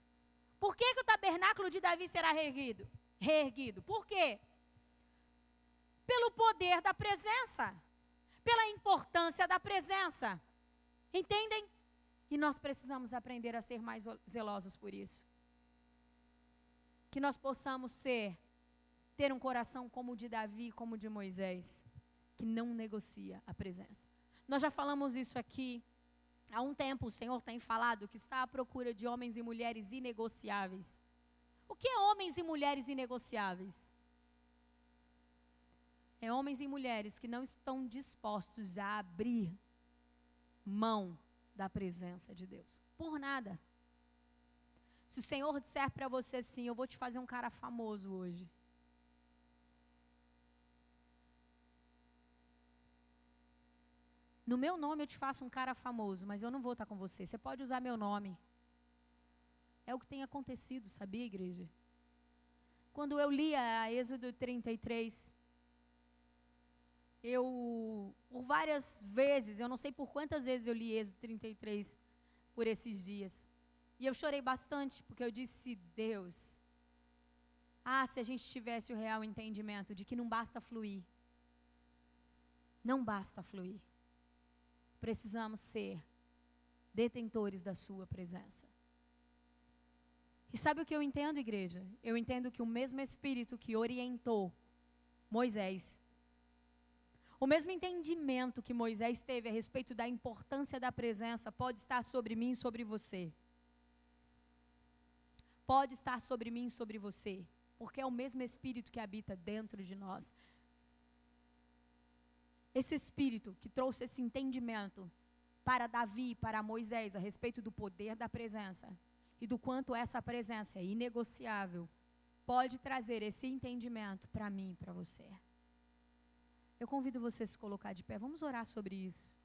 Por que o tabernáculo de Davi será reerguido? Reerguido. Por quê? Pelo poder da presença, pela importância da presença. Entendem? E nós precisamos aprender a ser mais zelosos por isso. Que nós possamos ter um coração como o de Davi, como o de Moisés, que não negocia a presença. Nós já falamos isso aqui. Há um tempo o Senhor tem falado que está à procura de homens e mulheres inegociáveis. O que é homens e mulheres inegociáveis? É homens e mulheres que não estão dispostos a abrir mão da presença de Deus. Por nada. Se o Senhor disser para você assim, eu vou te fazer um cara famoso hoje. No meu nome eu te faço um cara famoso, mas eu não vou estar com você. Você pode usar meu nome. É o que tem acontecido, sabia, igreja? Quando eu lia Êxodo 33, por várias vezes, eu não sei por quantas vezes eu li Êxodo 33 por esses dias. E eu chorei bastante, porque eu disse, Deus, se a gente tivesse o real entendimento de que não basta fluir. Não basta fluir. Precisamos ser detentores da sua presença. E sabe o que eu entendo, igreja? Eu entendo que o mesmo Espírito que orientou Moisés, o mesmo entendimento que Moisés teve a respeito da importância da presença, pode estar sobre mim e sobre você. Pode estar sobre mim e sobre você, porque é o mesmo Espírito que habita dentro de nós. Esse Espírito que trouxe esse entendimento para Davi, para Moisés, a respeito do poder da presença e do quanto essa presença é inegociável, pode trazer esse entendimento para mim e para você. Eu convido você a se colocar de pé. Vamos orar sobre isso.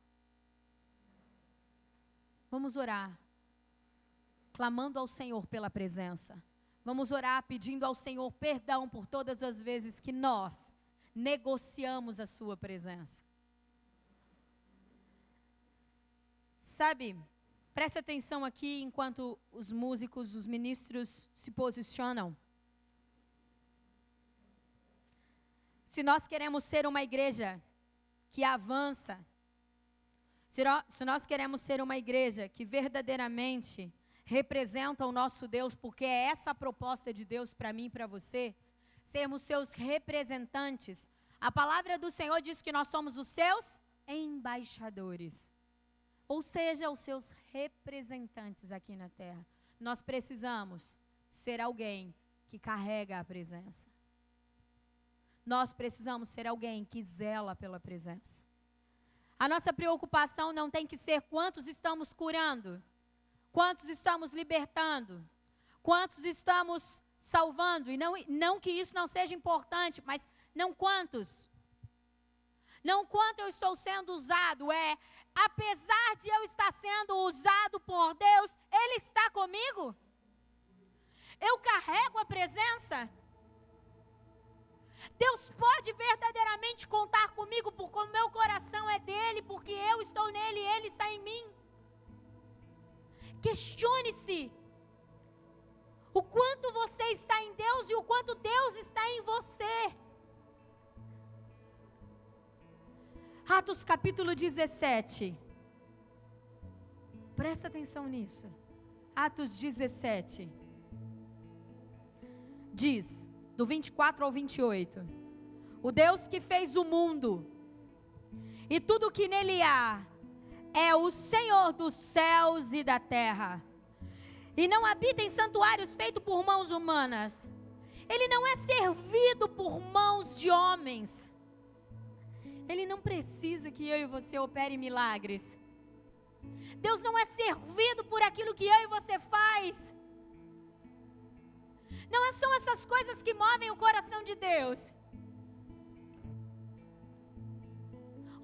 Vamos orar, clamando ao Senhor pela presença. Vamos orar pedindo ao Senhor perdão por todas as vezes que nós negociamos a sua presença. Sabe, preste atenção aqui enquanto os músicos, os ministros se posicionam. Se nós queremos ser uma igreja que avança, se nós queremos ser uma igreja que verdadeiramente representa o nosso Deus, porque é essa a proposta de Deus para mim e para você, sermos seus representantes. A palavra do Senhor diz que nós somos os seus embaixadores, ou seja, os seus representantes aqui na terra. Nós precisamos ser alguém que carrega a presença. Nós precisamos ser alguém que zela pela presença. A nossa preocupação não tem que ser quantos estamos curando, quantos estamos libertando, quantos estamos salvando. E não que isso não seja importante, mas não quantos. Não quanto eu estou sendo usado, apesar de eu estar sendo usado por Deus, Ele está comigo? Eu carrego a presença? Deus pode verdadeiramente contar comigo, porque o meu coração é dele, porque eu estou nele e ele está em mim. Questione-se o quanto você está em Deus e o quanto Deus está em você. Atos capítulo 17. Presta atenção nisso. Atos 17. Diz, do 24 ao 28. O Deus que fez o mundo e tudo que nele há é o Senhor dos céus e da terra. E não habita em santuários feitos por mãos humanas. Ele não é servido por mãos de homens. Ele não precisa que eu e você opere milagres. Deus não é servido por aquilo que eu e você faz. Não são essas coisas que movem o coração de Deus.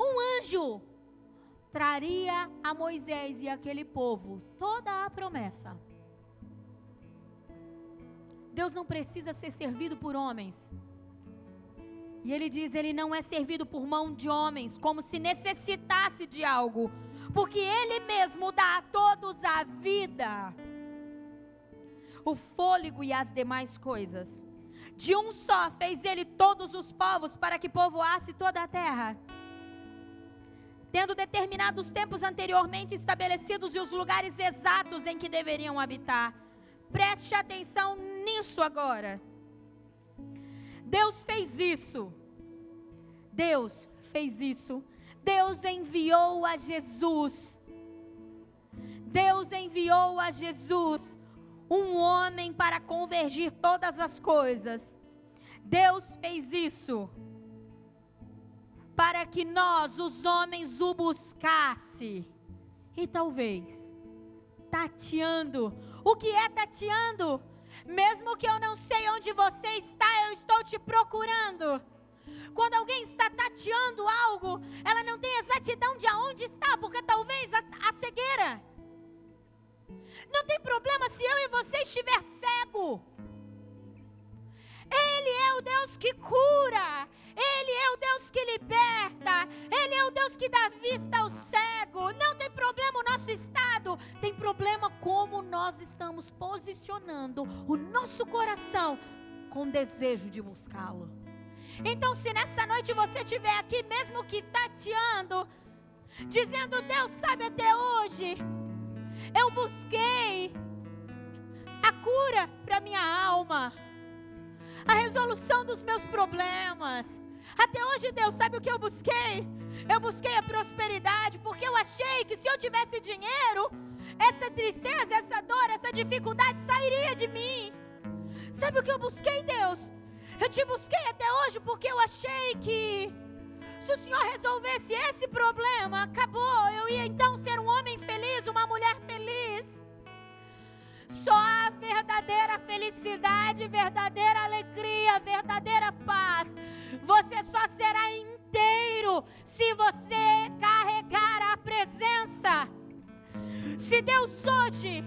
Um anjo traria a Moisés e aquele povo toda a promessa. Deus não precisa ser servido por homens. E ele diz, ele não é servido por mão de homens, como se necessitasse de algo, porque ele mesmo dá a todos a vida, o fôlego e as demais coisas. De um só fez ele todos os povos, para que povoasse toda a terra, tendo determinado os tempos anteriormente estabelecidos e os lugares exatos em que deveriam habitar. Preste atenção nisso agora. Deus fez isso. Deus fez isso. Deus enviou a Jesus. Deus enviou a Jesus, um homem para convergir todas as coisas. Deus fez isso para que nós, os homens, o buscasse. E talvez, tateando. O que é tateando? Mesmo que eu não sei onde você está, eu estou te procurando. Quando alguém está tateando algo, ela não tem exatidão de aonde está, porque talvez a cegueira. Não tem problema se eu e você estiver cego. Ele é o Deus que cura. Ele é o Deus que liberta. Ele é o Deus que dá vista ao cego. Não tem problema o nosso estado. Tem problema como nós estamos posicionando o nosso coração com desejo de buscá-lo. Então, se nessa noite você estiver aqui, mesmo que tateando, dizendo, Deus, sabe, até hoje eu busquei a cura para minha alma, a resolução dos meus problemas. Até hoje, Deus, sabe o que eu busquei? Eu busquei a prosperidade, porque eu achei que se eu tivesse dinheiro, essa tristeza, essa dor, essa dificuldade sairia de mim. Sabe o que eu busquei, Deus? Eu te busquei até hoje porque eu achei que se o Senhor resolvesse esse problema, acabou. Eu ia então ser um homem feliz, uma mulher feliz. Só a verdadeira felicidade, verdadeira alegria, verdadeira paz. Você só será inteiro se você carregar a presença. Se Deus hoje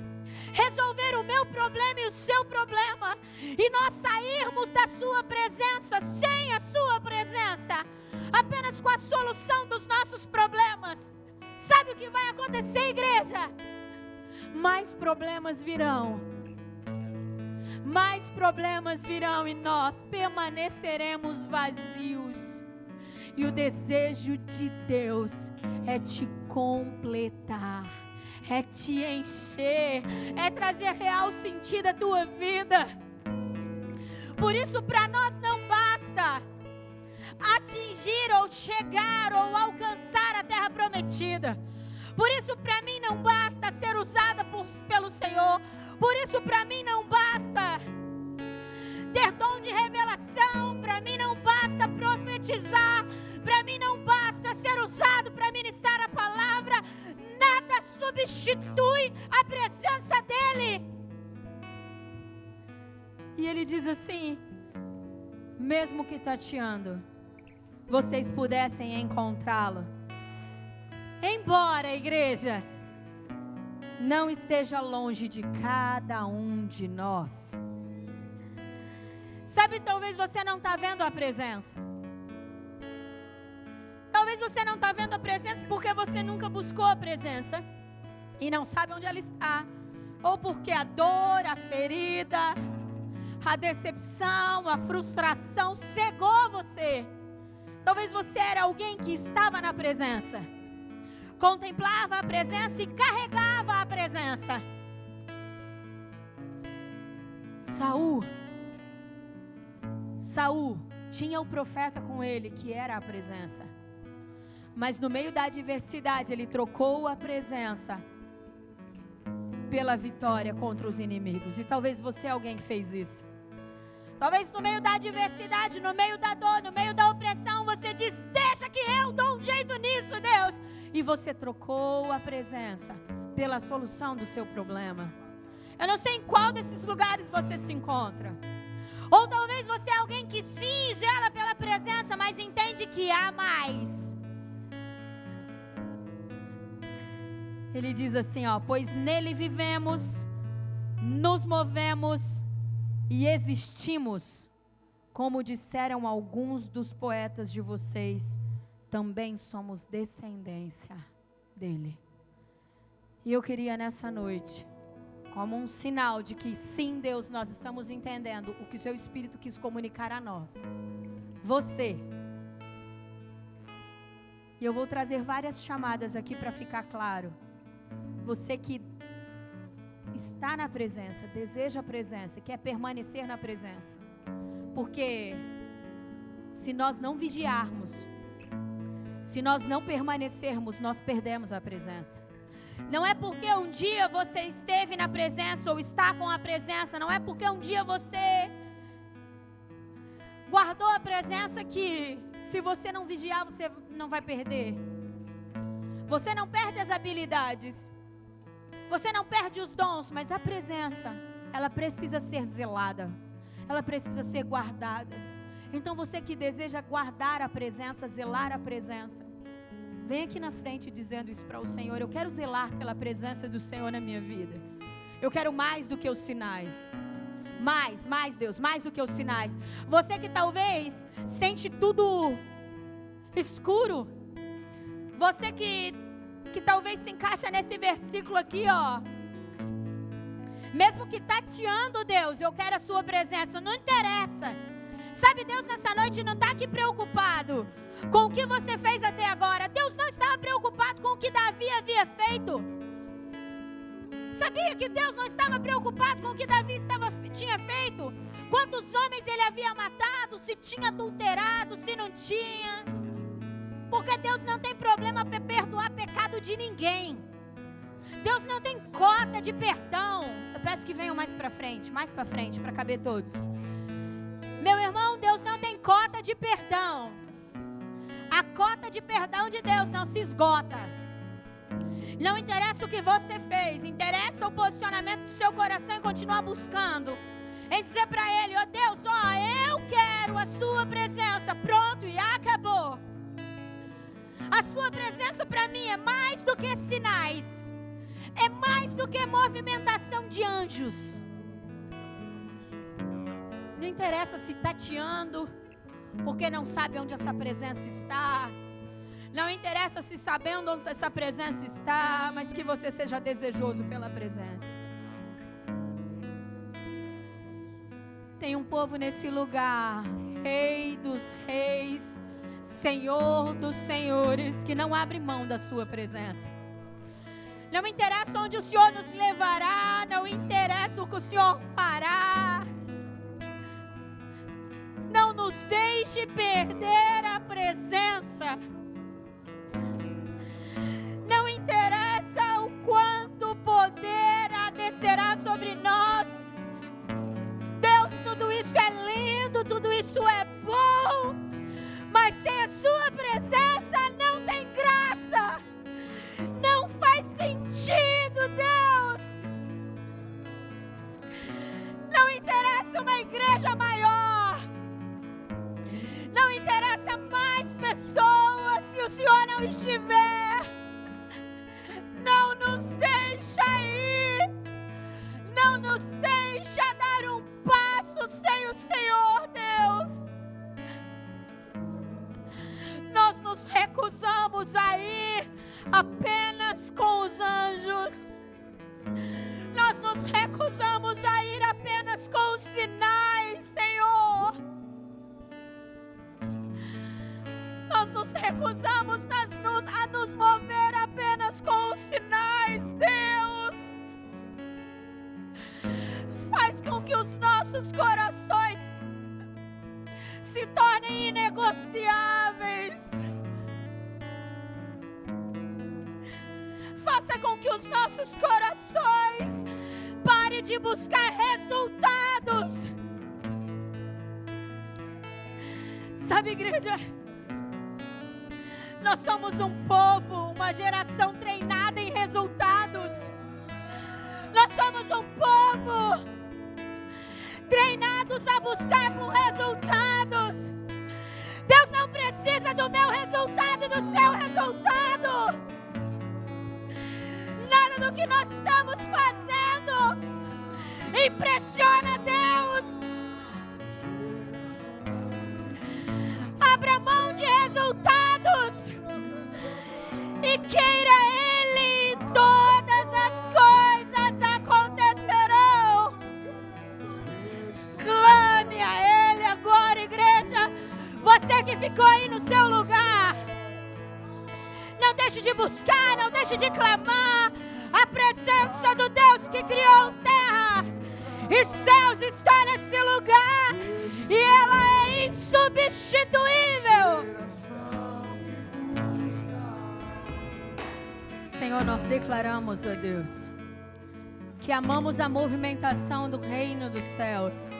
resolver o meu problema e o seu problema, e nós sairmos da sua presença sem a sua presença, apenas com a solução dos nossos problemas, sabe o que vai acontecer, igreja? Mais problemas virão. Mais problemas virão e nós permaneceremos vazios. E o desejo de Deus é te completar, é te encher, é trazer real sentido à tua vida. Por isso, para nós não basta atingir ou chegar ou alcançar a terra prometida. Por isso, para mim não basta ser usada pelo Senhor. Por isso, para mim não basta ter dom de revelação. Para mim não basta profetizar. Para mim não basta ser usado para ministrar a palavra. Nada substitui a presença dEle. E Ele diz assim: mesmo que tateando, vocês pudessem encontrá-lo. Embora, igreja, não esteja longe de cada um de nós. Sabe, talvez você não está vendo a presença. Talvez você não está vendo a presença porque você nunca buscou a presença e não sabe onde ela está. Ou porque a dor, a ferida, a decepção, a frustração cegou você. Talvez você era alguém que estava na presença, contemplava a presença e carregava a presença. Saul tinha o profeta com ele, que era a presença. Mas no meio da adversidade, ele trocou a presença pela vitória contra os inimigos. E talvez você é alguém que fez isso. Talvez no meio da adversidade, no meio da dor, no meio da opressão, você diz: deixa que eu dou um jeito nisso, Deus. E você trocou a presença pela solução do seu problema. Eu não sei em qual desses lugares você se encontra. Ou talvez você é alguém que sim, zela pela presença, mas entende que há mais. Ele diz assim, ó: pois nele vivemos, nos movemos e existimos. Como disseram alguns dos poetas de vocês, também somos descendência dele. E eu queria nessa noite, como um sinal de que sim, Deus, nós estamos entendendo o que o seu Espírito quis comunicar a nós. Você. E eu vou trazer várias chamadas aqui para ficar claro. Você que está na presença, deseja a presença, quer permanecer na presença. Porque se nós não vigiarmos, se nós não permanecermos, nós perdemos a presença. Não é porque um dia você esteve na presença ou está com a presença, não é porque um dia você guardou a presença que se você não vigiar, você não vai perder. Você não perde as habilidades, você não perde os dons, mas a presença, ela precisa ser zelada, ela precisa ser guardada. Então você que deseja guardar a presença, zelar a presença, vem aqui na frente dizendo isso para o Senhor: eu quero zelar pela presença do Senhor na minha vida. Eu quero mais do que os sinais. Mais, Deus, mais do que os sinais. Você que talvez sente tudo escuro. Você que talvez se encaixa nesse versículo aqui, ó. Mesmo que tateando, Deus, eu quero a sua presença. Não interessa. Sabe, Deus nessa noite não está aqui preocupado com o que você fez até agora. Deus não estava preocupado com o que Davi havia feito. Sabia que Deus não estava preocupado com o que Davi tinha feito? Quantos homens ele havia matado, se tinha adulterado, se não tinha. Porque Deus não tem problema para perdoar pecado de ninguém. Deus não tem cota de perdão. Eu peço que venham mais para frente, para caber todos. Meu irmão, Deus não tem cota de perdão. A cota de perdão de Deus não se esgota. Não interessa o que você fez, interessa o posicionamento do seu coração em continuar buscando. Em dizer para Ele: ó Deus, ó, eu quero a sua presença. Pronto, e acabou. A sua presença para mim é mais do que sinais. É mais do que movimentação de anjos. Não interessa se tateando, porque não sabe onde essa presença está. Não interessa se sabendo onde essa presença está, mas que você seja desejoso pela presença. Tem um povo nesse lugar, Rei dos reis, Senhor dos senhores, que não abre mão da sua presença. Não interessa onde o Senhor nos levará, não interessa o que o Senhor fará. Não nos deixe perder a presença. Não interessa o quanto poder descerá sobre nós. Deus, tudo isso é lindo, tudo isso é bom, mas sem a sua presença não tem graça. Não faz sentido, Deus. Não interessa uma igreja maior. Não interessa mais pessoas se o Senhor não estiver. Não nos deixa ir. Não nos deixa dar um passo sem o Senhor, Deus. Nós nos recusamos a ir apenas com os anjos. Nós nos recusamos a ir apenas com os sinais, Senhor. Nós nos recusamos a nos mover apenas com os sinais, Deus. Faz com que os nossos corações se tornem inegociáveis. Faça com que os nossos corações parem de buscar resultados. Sabe, igreja, nós somos um povo, uma geração treinada em resultados. Nós somos um povo treinados a buscar por resultados. Deus não precisa do meu resultado, do seu resultado. Nada do que nós estamos fazendo impressiona Deus. Abra mão de resultados e queira Ele, e todas as coisas acontecerão. Clame a Ele agora, igreja. Você que ficou aí no seu lugar, não deixe de buscar, não deixe de clamar. A presença do Deus que criou terra e céus está nesse lugar, e ela é insubstituível. Senhor, nós declaramos, ó Deus, que amamos a movimentação do reino dos céus.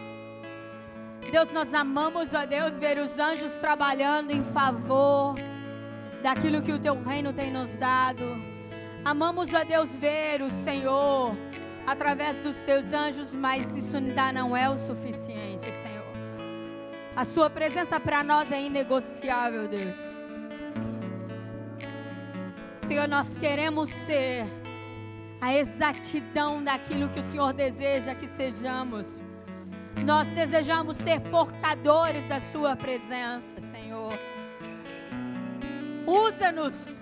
Deus, nós amamos, ó Deus, ver os anjos trabalhando em favor daquilo que o Teu reino tem nos dado. Amamos, ó Deus, ver o Senhor através dos Seus anjos, mas isso ainda não é o suficiente, Senhor. A Sua presença para nós é inegociável, Deus. Senhor, nós queremos ser a exatidão daquilo que o Senhor deseja que sejamos. Nós desejamos ser portadores da Sua presença, Senhor. Usa-nos.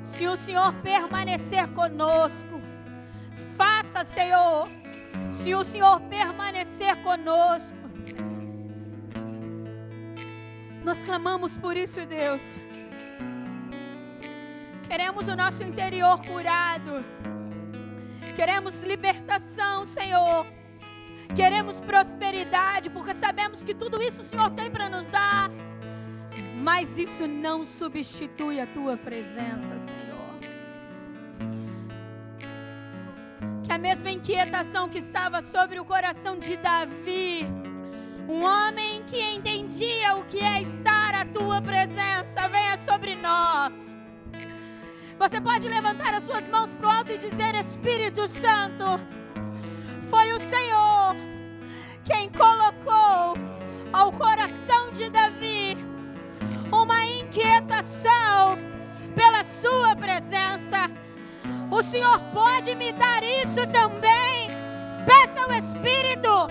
Se o Senhor permanecer conosco, faça, Senhor. Se o Senhor permanecer conosco, nós clamamos por isso, Deus. Queremos o nosso interior curado. Queremos libertação, Senhor. Queremos prosperidade, porque sabemos que tudo isso o Senhor tem para nos dar. Mas isso não substitui a Tua presença, Senhor. Que a mesma inquietação que estava sobre o coração de Davi, um homem que entendia o que é estar à Tua presença, venha sobre nós. Você pode levantar as suas mãos para o alto e dizer: Espírito Santo, foi o Senhor quem colocou ao coração de Davi uma inquietação pela Sua presença. O Senhor pode me dar isso também. Peça ao Espírito.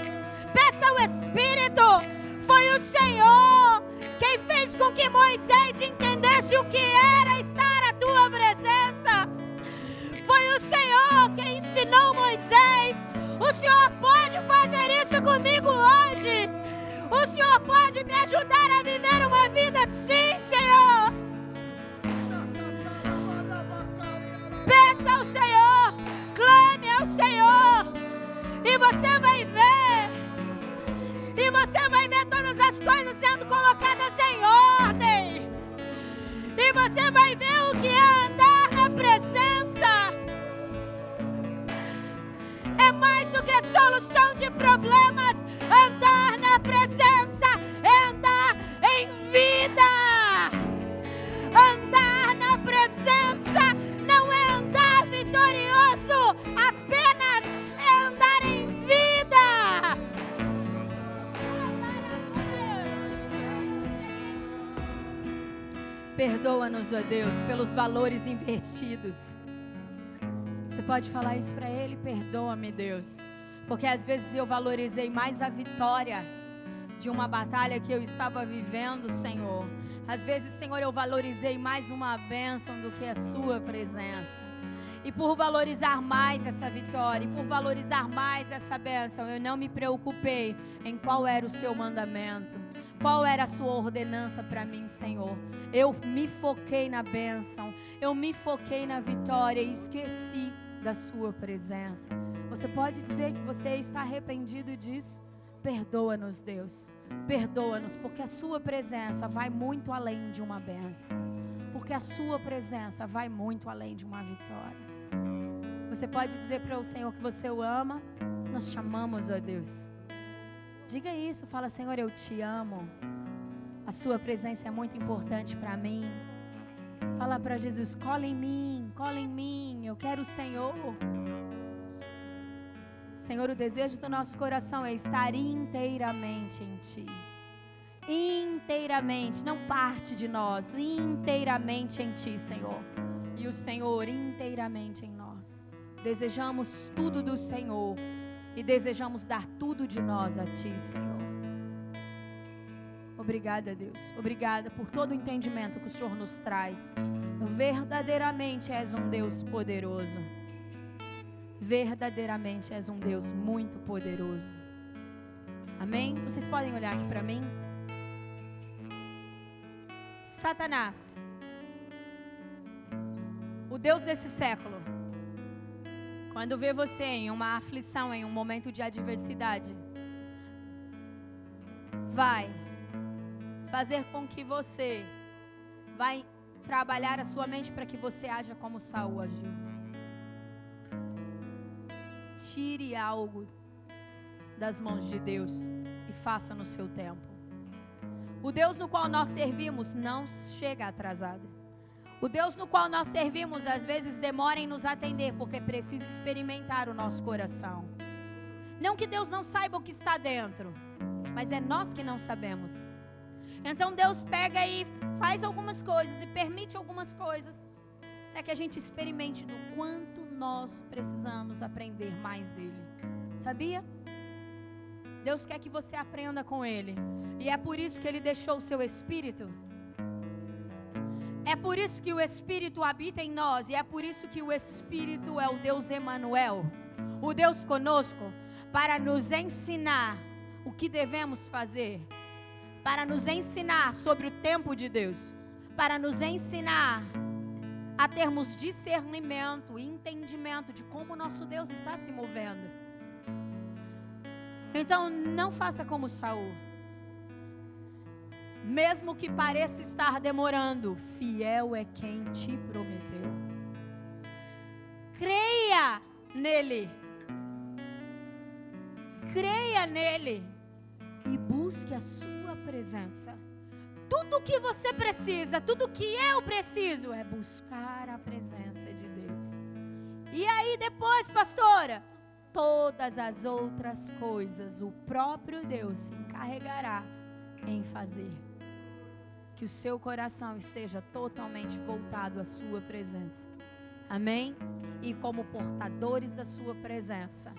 Peça ao Espírito. Foi o Senhor quem fez fez com que Moisés entendesse o que era estar à tua presença. Foi o Senhor quem ensinou Moisés. O Senhor pode fazer isso comigo hoje. O Senhor pode me ajudar a viver uma vida assim, Senhor. Peça ao Senhor, clame ao Senhor, e você vai ver. E você vai ver todas as coisas sendo colocadas em ordem. E você vai ver o que é andar na presença. É mais do que solução de problemas. Andar na presença é andar em vida. Andar na presença não é andar vitorioso, apenas é andar em vida. Perdoa-nos, ó Deus, pelos valores invertidos. Você pode falar isso para Ele? Perdoa-me, Deus, porque às vezes eu valorizei mais a vitória de uma batalha que eu estava vivendo, Senhor. Às vezes, Senhor, eu valorizei mais uma bênção do que a sua presença. E por valorizar mais essa vitória, e por valorizar mais essa bênção, eu não me preocupei em qual era o seu mandamento, qual era a sua ordenança para mim, Senhor. Eu me foquei na bênção, eu me foquei na vitória e esqueci da sua presença. Você pode dizer que você está arrependido disso? Perdoa-nos, Deus. Perdoa-nos, porque a sua presença vai muito além de uma bênção. Porque a sua presença vai muito além de uma vitória. Você pode dizer para o Senhor que você o ama? Nós te amamos, ó Deus. Diga isso, fala: Senhor, eu te amo. A sua presença é muito importante para mim. Fala para Jesus: cola em mim, eu quero o Senhor. Senhor, o desejo do nosso coração é estar inteiramente em Ti. Inteiramente, não parte de nós, inteiramente em Ti, Senhor. E o Senhor inteiramente em nós. Desejamos tudo do Senhor e desejamos dar tudo de nós a Ti, Senhor. Obrigada, Deus. Obrigada por todo o entendimento que o Senhor nos traz. Verdadeiramente és um Deus poderoso. Verdadeiramente és um Deus muito poderoso. Amém? Vocês podem olhar aqui para mim? Satanás, o Deus desse século, quando vê você em uma aflição, em um momento de adversidade, vai fazer com que você vai trabalhar a sua mente para que você haja como Saul agiu. Tire algo das mãos de Deus e faça no seu tempo. O Deus no qual nós servimos não chega atrasado. O Deus no qual nós servimos às vezes demora em nos atender porque precisa experimentar o nosso coração. Não que Deus não saiba o que está dentro, mas é nós que não sabemos. Então Deus pega e faz algumas coisas e permite algumas coisas para que a gente experimente do quanto nós precisamos aprender mais dele. Sabia? Deus quer que você aprenda com Ele. E é por isso que Ele deixou o seu Espírito. É por isso que o Espírito habita em nós. E é por isso que o Espírito é o Deus Emanuel, o Deus conosco, para nos ensinar o que devemos fazer, para nos ensinar sobre o tempo de Deus, para nos ensinar a termos discernimento e entendimento de como o nosso Deus está se movendo. Então não faça como Saul. Mesmo que pareça estar demorando, fiel é quem te prometeu. Creia nele. Creia nele e busque a sua presença. Tudo que você precisa, tudo que eu preciso é buscar a presença de Deus. E aí depois, pastora, todas as outras coisas o próprio Deus se encarregará em fazer. Que o seu coração esteja totalmente voltado à sua presença. Amém? E como portadores da sua presença,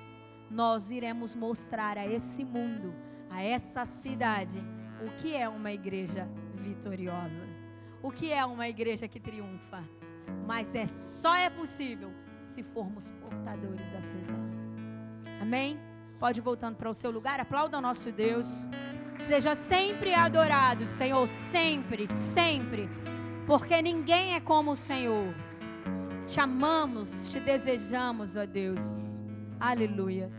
nós iremos mostrar a esse mundo, a essa cidade, o que é uma igreja vitoriosa. O que é uma igreja que triunfa? Mas só é possível se formos portadores da presença. Amém? Pode ir voltando para o seu lugar. Aplauda o nosso Deus. Seja sempre adorado, Senhor. Sempre, sempre. Porque ninguém é como o Senhor. Te amamos, te desejamos, ó Deus. Aleluia.